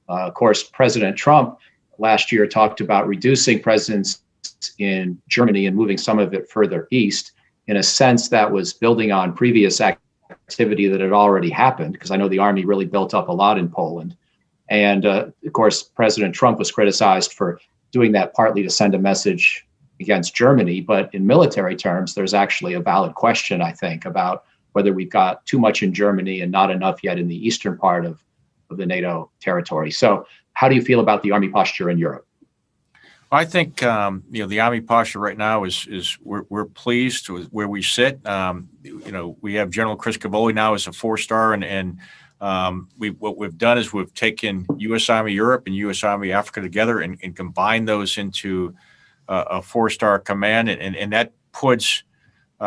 Of course, President Trump last year talked about reducing presence in Germany and moving some of it further east. In a sense, that was building on previous activity that had already happened, because I know the Army really built up a lot in Poland. And of course, President Trump was criticized for doing that partly to send a message against Germany. But in military terms, there's actually a valid question, I think, about whether we've got too much in Germany and not enough yet in the eastern part of the NATO territory. So how do you feel about the Army posture in Europe?
I think the Army posture right now is we're pleased with where we sit. We have General Chris Cavoli now as a 4-star, and what we've done is we've taken U.S. Army Europe and U.S. Army Africa together and combined those into a 4-star command, and that puts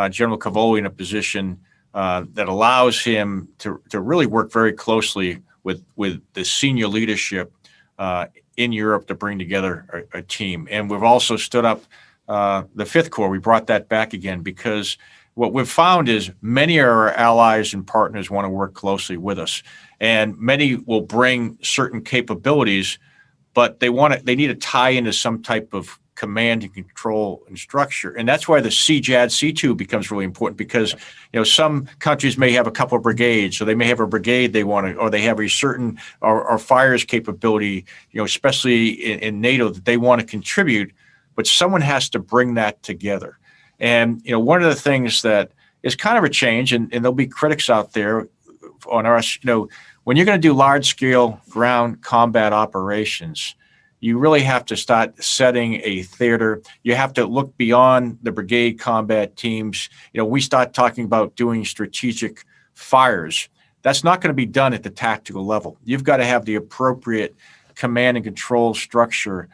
General Cavoli in a position that allows him to really work very closely with the senior leadership in Europe to bring together a team. And we've also stood up the 5th Corps. We brought that back again because what we've found is many of our allies and partners want to work closely with us, and many will bring certain capabilities, but they need to tie into some type of command and control and structure. And that's why the CJAD C2 becomes really important, because some countries may have a couple of brigades, so they may have a brigade they want to, or they have a certain or fires capability, especially in NATO, that they want to contribute, but someone has to bring that together. And one of the things that is kind of a change, and there'll be critics out there on us, when you're going to do large scale ground combat operations, you really have to start setting a theater. You have to look beyond the brigade combat teams. We start talking about doing strategic fires. That's not going to be done at the tactical level. You've got to have the appropriate command and control structure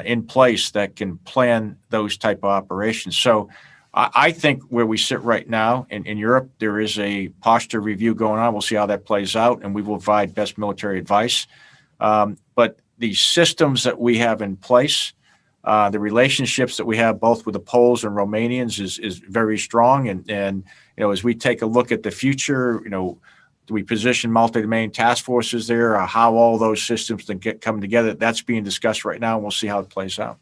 in place that can plan those type of operations. So I think where we sit right now in Europe, there is a posture review going on. We'll see how that plays out, and we will provide best military advice. But the systems that we have in place, the relationships that we have both with the Poles and Romanians is very strong. And as we take a look at the future, do we position multi-domain task forces there? How all those systems come together? That's being discussed right now, and we'll see how it plays out.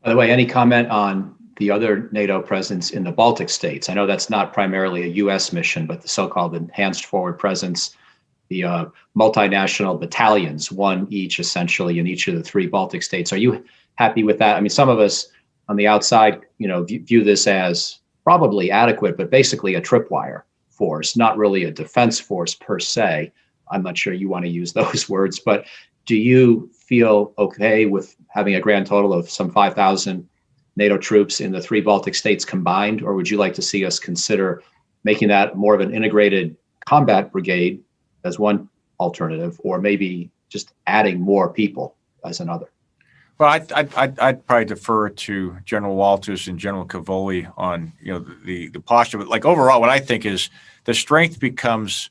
By the way, any comment on the other NATO presence in the Baltic states? I know that's not primarily a U.S. mission, but the so-called enhanced forward presence, the multinational battalions, one each essentially in each of the 3 Baltic states. Are you happy with that? I mean, some of us on the outside, view this as probably adequate, but basically a tripwire force, not really a defense force per se. I'm not sure you want to use those words, but do you feel okay with having a grand total of some 5,000 NATO troops in the 3 Baltic states combined, or would you like to see us consider making that more of an integrated combat brigade as one alternative, or maybe just adding more people as another?
Well, I'd probably defer to General Walters and General Cavoli on the posture. But like overall, what I think is the strength becomes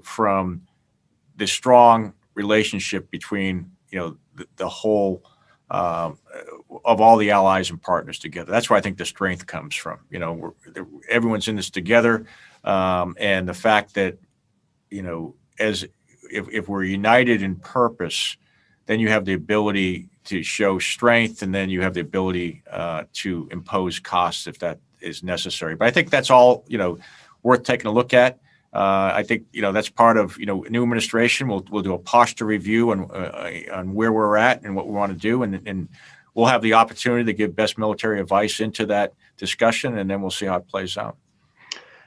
from the strong relationship between the whole of all the allies and partners together. That's where I think the strength comes from. Everyone's in this together, and the fact that as if we're united in purpose, then you have the ability to show strength, and then you have the ability to impose costs if that is necessary. But I think that's all worth taking a look at. I think that's part of new administration. We'll do a posture review on where we're at and what we want to do, and we'll have the opportunity to give best military advice into that discussion, and then we'll see how it plays out.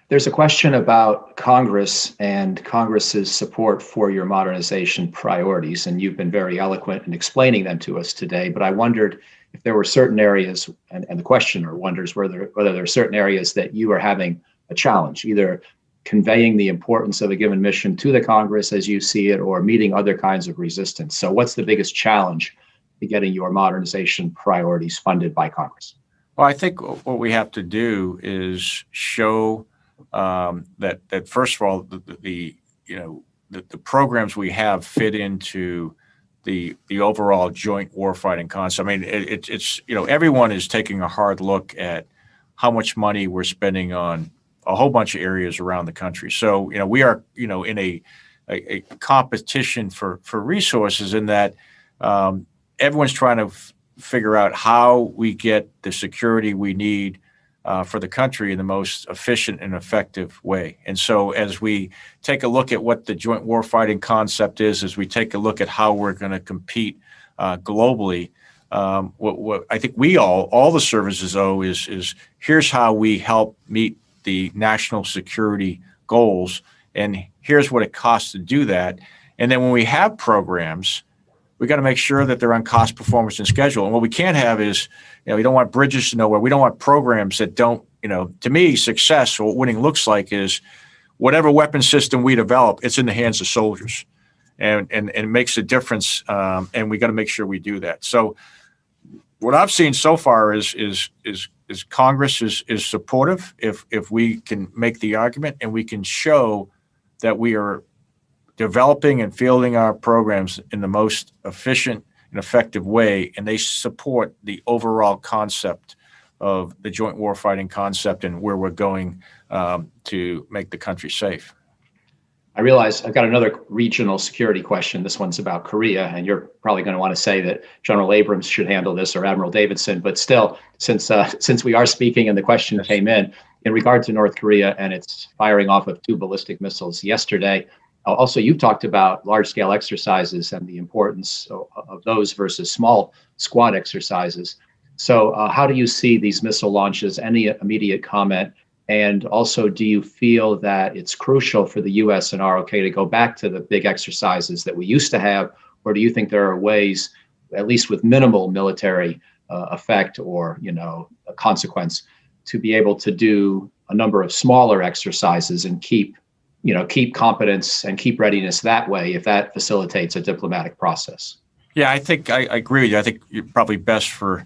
There's a question about Congress and Congress's support for your modernization priorities, and you've been very eloquent in explaining them to us today. But I wondered if there were certain areas, and the questioner wonders whether there are certain areas that you are having a challenge, either conveying the importance of a given mission to the Congress as you see it, or meeting other kinds of resistance. So what's the biggest challenge to getting your modernization priorities funded by Congress?
Well, I think what we have to do is show that first of all, the programs we have fit into the overall joint warfighting concept. I mean, it's everyone is taking a hard look at how much money we're spending on a whole bunch of areas around the country. So we are in a competition for resources in that everyone's trying to figure out how we get the security we need for the country in the most efficient and effective way. And so as we take a look at what the joint warfighting concept is, as we take a look at how we're going to compete globally, what I think we all the services owe is here's how we help meet the national security goals, and here's what it costs to do that. And then when we have programs, we got to make sure that they're on cost, performance, and schedule. And what we can't have is, we don't want bridges to nowhere. We don't want programs that don't, to me, success or what winning looks like is whatever weapon system we develop, it's in the hands of soldiers, and it makes a difference. And we got to make sure we do that. So what I've seen so far is Congress is supportive if we can make the argument and we can show that we are developing and fielding our programs in the most efficient and effective way, and they support the overall concept of the joint warfighting concept and where we're going to make the country safe.
I realize I've got another regional security question. This one's about Korea, and you're probably going to want to say that General Abrams should handle this or Admiral Davidson. But still, since we are speaking and the question came in regard to North Korea and its firing off of 2 ballistic missiles yesterday. Also, you've talked about large-scale exercises and the importance of those versus small squad exercises. So how do you see these missile launches? Any immediate comment? And also, do you feel that it's crucial for the U.S. and ROK to go back to the big exercises that we used to have? Or do you think there are ways, at least with minimal military effect or a consequence, to be able to do a number of smaller exercises and keep competence and keep readiness that way, if that facilitates a diplomatic process?
Yeah, I think I agree with you. I think you're probably best for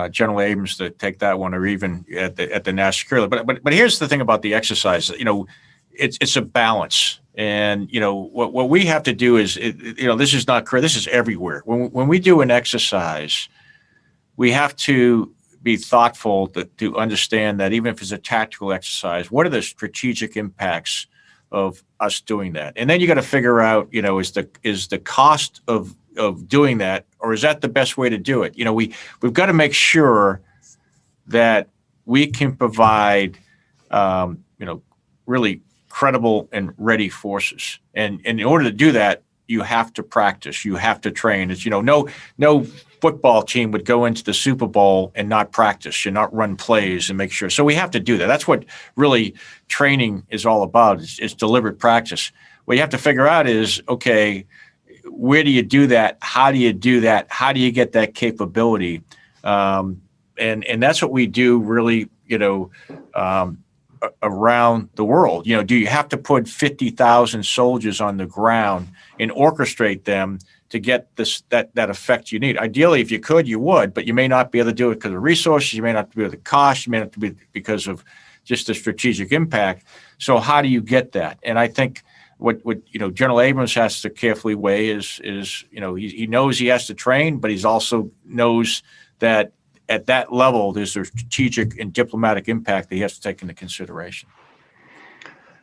General Abrams to take that one, or even at the national security. But here's the thing about the exercise. it's a balance. And, what we have to do is, this is not correct. This is everywhere. When we do an exercise, we have to be thoughtful to understand that even if it's a tactical exercise, what are the strategic impacts of us doing that? And then you got to figure out, is the cost of doing that, or is that the best way to do it? We've got to make sure that we can provide, really credible and ready forces. And in order to do that, you have to practice, you have to train. It's, no football team would go into the Super Bowl and not practice and not run plays and make sure. So we have to do that. That's what really training is all about, is deliberate practice. What you have to figure out is, okay, where do you do that? How do you do that? How do you get that capability? And that's what we do really, around the world. Do you have to put 50,000 soldiers on the ground and orchestrate them to get that effect you need? Ideally, if you could, you would, but you may not be able to do it because of resources. You may not be able to cost. You may not be because of just the strategic impact. So how do you get that? And I think what General Abrams has to carefully weigh is he knows he has to train, but he's also knows that at that level, there's a strategic and diplomatic impact that he has to take into consideration.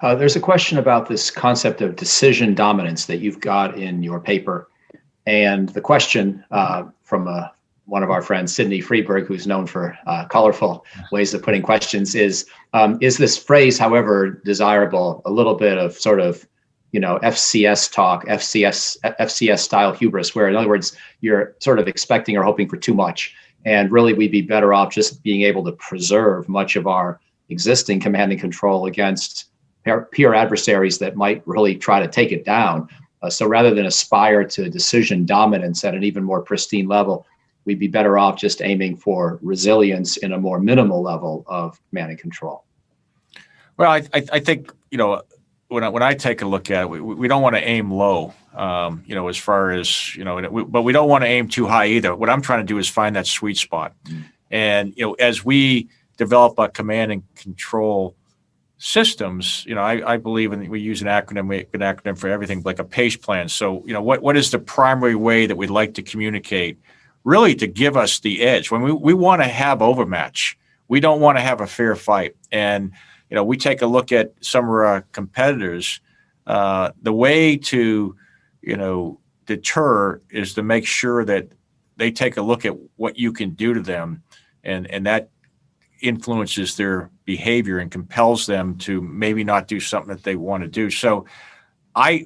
There's a question about this concept of decision dominance that you've got in your paper. And the question from one of our friends, Sidney Freeberg, who's known for colorful ways of putting questions, is this phrase, however desirable, a little bit of sort of, FCS talk, FCS style hubris, where in other words, you're sort of expecting or hoping for too much. And really, we'd be better off just being able to preserve much of our existing command and control against peer adversaries that might really try to take it down. So rather than aspire to decision dominance at an even more pristine level, we'd be better off just aiming for resilience in a more minimal level of command and control.
Well, I think, when I take a look at it, we don't want to aim low, as far as, but we don't want to aim too high either. What I'm trying to do is find that sweet spot. And, as we develop a command and control systems, I believe we use an acronym for everything, like a PACE plan. So, what is the primary way that we'd like to communicate, really to give us the edge? When we want to have overmatch, we don't want to have a fair fight. And, we take a look at some of our competitors, the way to, deter is to make sure that they take a look at what you can do to them, and that influences their behavior and compels them to maybe not do something that they want to do. So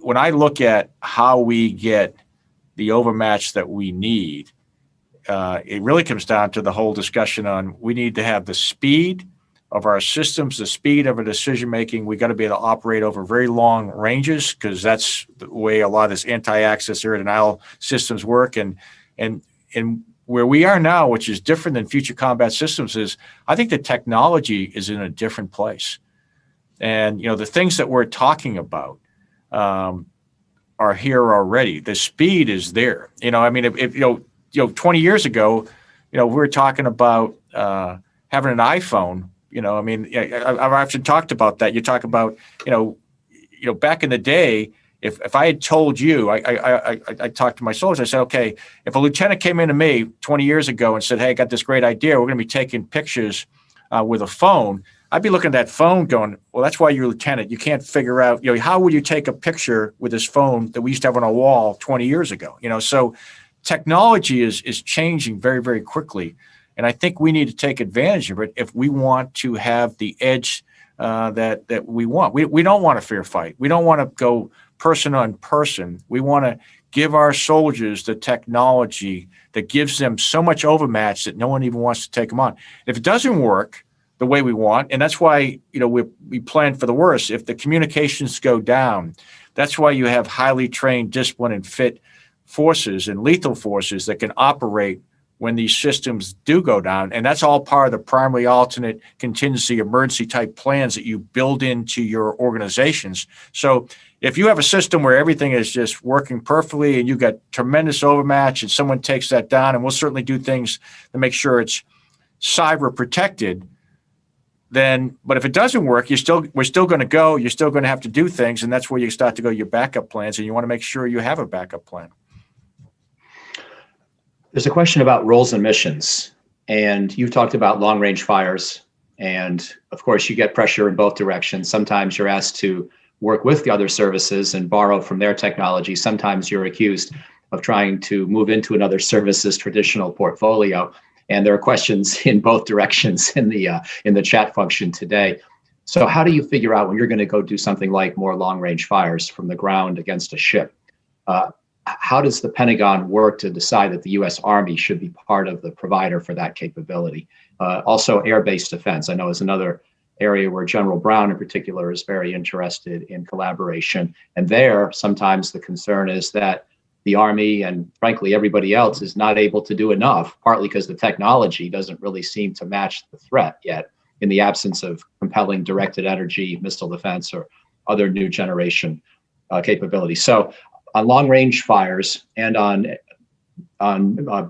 when I look at how we get the overmatch that we need, it really comes down to the whole discussion on, we need to have the speed of our systems, the speed of our decision-making. We got to be able to operate over very long ranges, because that's the way a lot of this anti-access air denial systems work. And where we are now, which is different than future combat systems, is I think the technology is in a different place. And, the things that we're talking about are here already. The speed is there. If 20 years ago, we were talking about having an iPhone. I've often talked about that. You talk about, back in the day, if I had told you, I talked to my soldiers, I said, okay, if a lieutenant came into me 20 years ago and said, hey, I got this great idea, we're going to be taking pictures with a phone, I'd be looking at that phone going, well, that's why you're a lieutenant. You can't figure out, how would you take a picture with this phone that we used to have on a wall 20 years ago? So technology is changing very, very quickly. And I think we need to take advantage of it if we want to have the edge that we want. We don't want a fair fight. We don't want to go person on person. We want to give our soldiers the technology that gives them so much overmatch that no one even wants to take them on. If it doesn't work the way we want, and that's why we plan for the worst. If the communications go down, that's why you have highly trained, disciplined, and fit forces and lethal forces that can operate when these systems do go down. And that's all part of the primary, alternate, contingency, emergency type plans that you build into your organizations. So if you have a system where everything is just working perfectly and you've got tremendous overmatch and someone takes that down, and we'll certainly do things to make sure it's cyber protected, but if it doesn't work, we're still going to go. You're still going to have to do things, and that's where you start to go your backup plans, and you want to make sure you have a backup plan.
There's a question about roles and missions, and you've talked about long-range fires, and of course, you get pressure in both directions. Sometimes you're asked to work with the other services and borrow from their technology. Sometimes you're accused of trying to move into another service's traditional portfolio. And there are questions in both directions in the chat function today. So how do you figure out when you're going to go do something like more long-range fires from the ground against a ship? How does the Pentagon work to decide that the U.S. Army should be part of the provider for that capability? Also, air-based defense, I know, is another area where General Brown in particular is very interested in collaboration. And there, sometimes the concern is that the Army and frankly, everybody else is not able to do enough, partly because the technology doesn't really seem to match the threat yet in the absence of compelling directed energy, missile defense, or other new generation capabilities. So on long range fires and on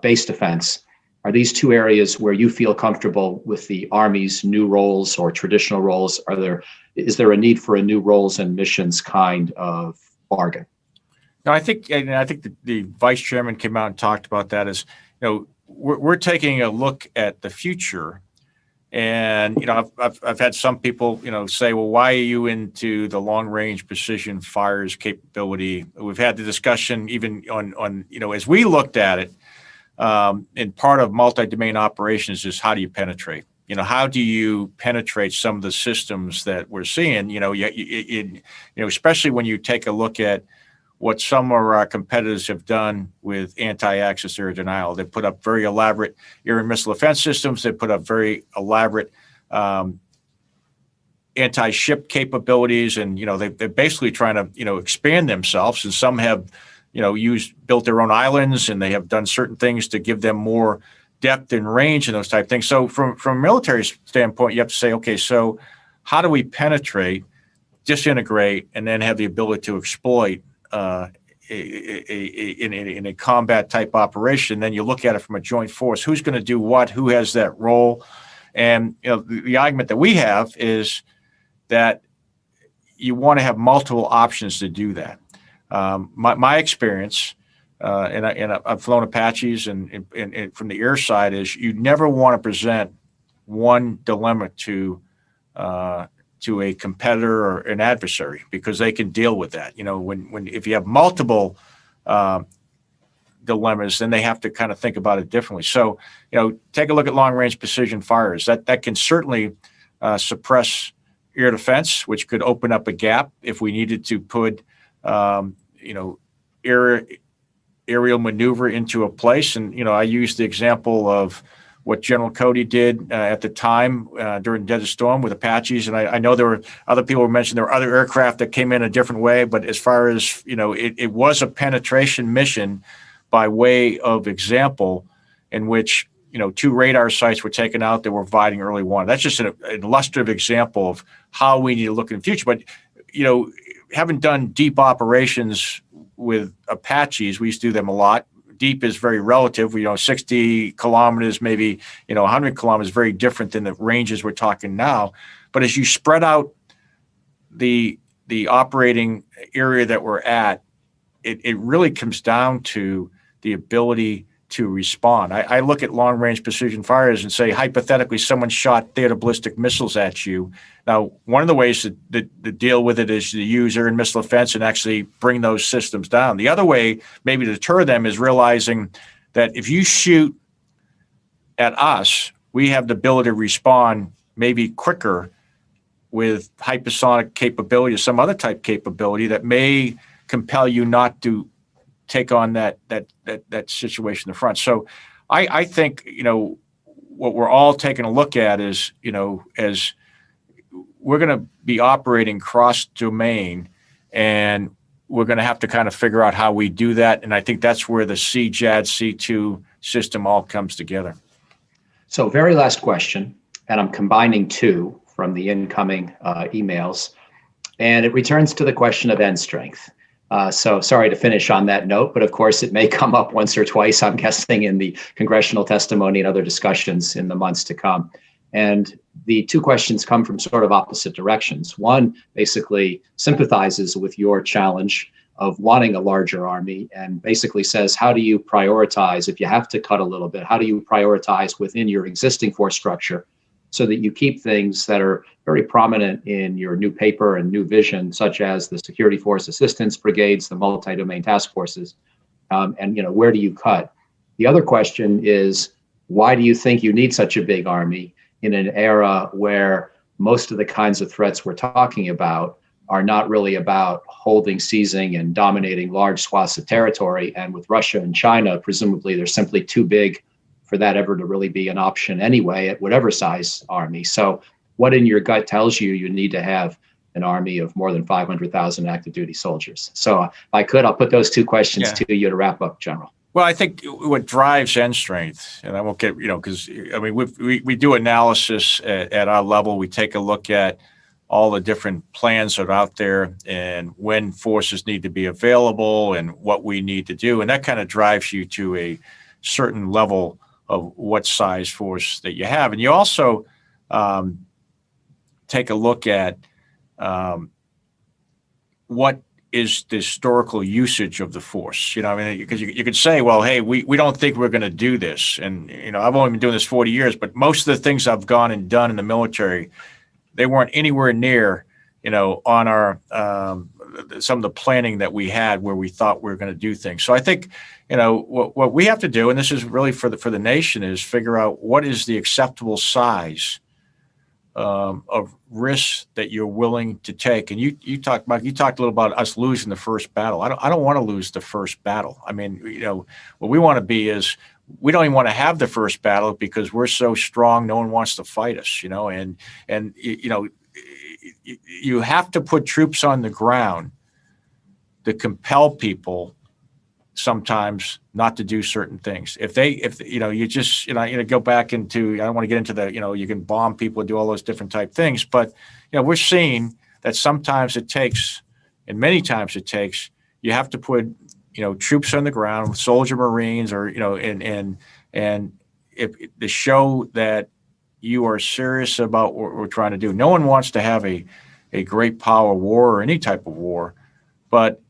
base defense, are these two areas where you feel comfortable with the Army's new roles or traditional roles? Is there a need for a new roles and missions kind of bargain?
No, I think the vice chairman came out and talked about that as, we're taking a look at the future. And, I've had some people, say, well, why are you into the long range precision fires capability? We've had the discussion even on as we looked at it, and part of multi-domain operations is how do you penetrate? How do you penetrate some of the systems that we're seeing? Especially when you take a look at what some of our competitors have done with anti-access air denial. They put up very elaborate air and missile defense systems. They put up very elaborate anti-ship capabilities, and they're basically trying to expand themselves. And some have built their own islands, and they have done certain things to give them more depth and range and those type of things. So from a military standpoint, you have to say, okay, so how do we penetrate, disintegrate, and then have the ability to exploit in a combat type operation? Then you look at it from a joint force. Who's going to do what? Who has that role? And the argument that we have is that you want to have multiple options to do that. My experience, and I've flown Apaches and from the air side, is you never want to present one dilemma to a competitor or an adversary, because they can deal with that. If you have multiple dilemmas, then they have to kind of think about it differently. So, take a look at long-range precision fires. That can certainly suppress air defense, which could open up a gap if we needed to put, aerial maneuver into a place. And, I use the example of what General Cody did at the time during Desert Storm with Apaches. And I know there were other people who mentioned there were other aircraft that came in a different way, but as far as, it was a penetration mission by way of example in which, 2 radar sites were taken out that were providing early warning. That's just an illustrative example of how we need to look in the future. But, having done deep operations with Apaches, we used to do them a lot. Deep is very relative. 60 kilometers, maybe, 100 kilometers, very different than the ranges we're talking now. But as you spread out the operating area that we're at, it really comes down to the ability to respond. I look at long-range precision fires and say, hypothetically, someone shot theater ballistic missiles at you. Now, one of the ways to deal with it is to use air and missile defense and actually bring those systems down. The other way, maybe to deter them, is realizing that if you shoot at us, we have the ability to respond maybe quicker with hypersonic capability or some other type capability that may compel you not to take on that situation in the front. So I think, what we're all taking a look at is, as we're going to be operating cross-domain, and we're going to have to kind of figure out how we do that. And I think that's where the CJAD C2 system all comes together.
So very last question, and I'm combining 2 from the incoming emails, and it returns to the question of end strength. So sorry to finish on that note, but of course it may come up once or twice, I'm guessing, in the congressional testimony and other discussions in the months to come. And the two questions come from sort of opposite directions. One basically sympathizes with your challenge of wanting a larger army and basically says, how do you prioritize if you have to cut a little bit? How do you prioritize within your existing force structure so that you keep things that are very prominent in your new paper and new vision, such as the security force assistance brigades, the multi-domain task forces, and where do you cut? The other question is, why do you think you need such a big army in an era where most of the kinds of threats we're talking about are not really about holding, seizing, and dominating large swaths of territory? And with Russia and China, presumably they're simply too big for that ever to really be an option anyway at whatever size army. So what in your gut tells you you need to have an army of more than 500,000 active duty soldiers? So if I could, I'll put those two questions to you to wrap up, General.
Well, I think what drives end strength, and I won't get, because I mean, we do analysis at our level. We take a look at all the different plans that are out there and when forces need to be available and what we need to do. And that kind of drives you to a certain level of what size force that you have. And you also take a look at what is the historical usage of the force. I mean, because you could say, well, hey, we don't think we're going to do this. And, I've only been doing this 40 years, but most of the things I've gone and done in the military, they weren't anywhere near, on our, some of the planning that we had where we thought we were going to do things. So I think, what we have to do, and this is really for the nation, is figure out what is the acceptable size of risks that you're willing to take. And you talked a little about us losing the first battle. I don't want to lose the first battle. I mean, what we want to be is, we don't even want to have the first battle because we're so strong. No one wants to fight us, and you have to put troops on the ground to compel people sometimes not to do certain things. If you just, go back into, I don't want to get into the, you can bomb people and do all those different type things, but, we're seeing that sometimes it takes, and many times it takes, you have to put, troops on the ground, soldier Marines, or, and if to show that you are serious about what we're trying to do. No one wants to have a great power war or any type of war, but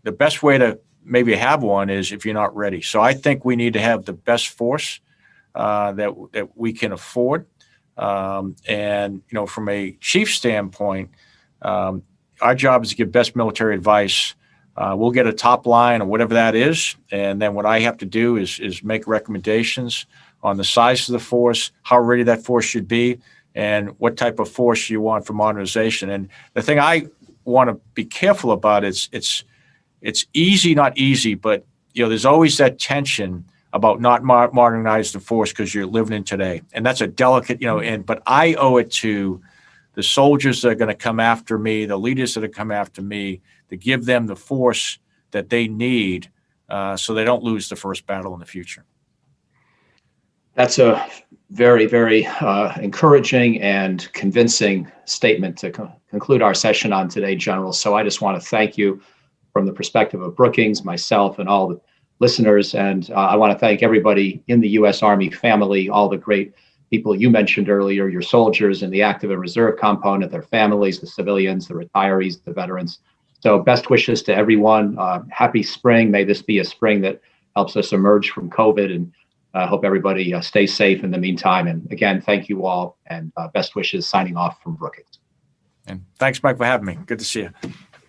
the best way to maybe have one is if you're not ready. So I think we need to have the best force that we can afford. And, from a chief standpoint, our job is to give best military advice. We'll get a top line or whatever that is. And then what I have to do is make recommendations on the size of the force, how ready that force should be, and what type of force you want for modernization. And the thing I want to be careful about is it's easy, not easy, but there's always that tension about not modernize the force because you're living in today. And that's a delicate, but I owe it to the soldiers that are going to come after me, the leaders that are come after me, to give them the force that they need so they don't lose the first battle in the future.
That's a very, very encouraging and convincing statement to conclude our session on today, General. So I just want to thank you from the perspective of Brookings, myself, and all the listeners. And I want to thank everybody in the U.S. Army family, all the great people you mentioned earlier, your soldiers in the active and reserve component, their families, the civilians, the retirees, the veterans. So best wishes to everyone. Happy spring. May this be a spring that helps us emerge from COVID, and I hope everybody stays safe in the meantime. And again, thank you all, and best wishes, signing off from Brookings.
And thanks, Mike, for having me. Good to see you.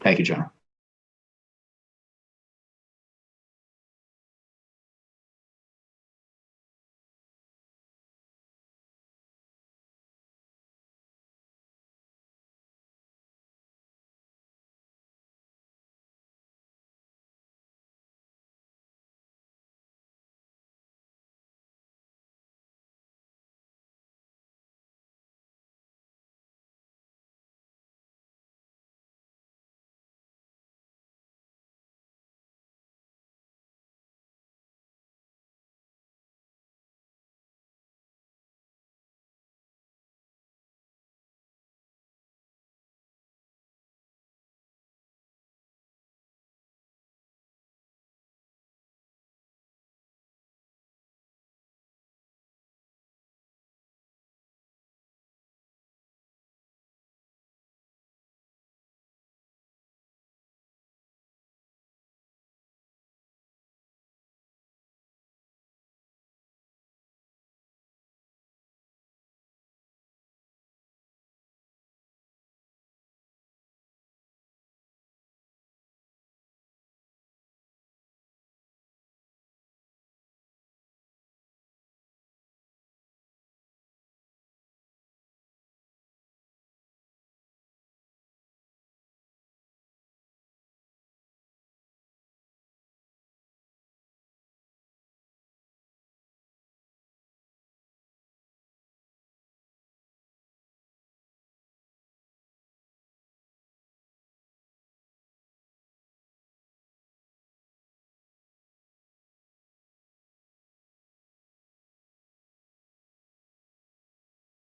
Thank you, General.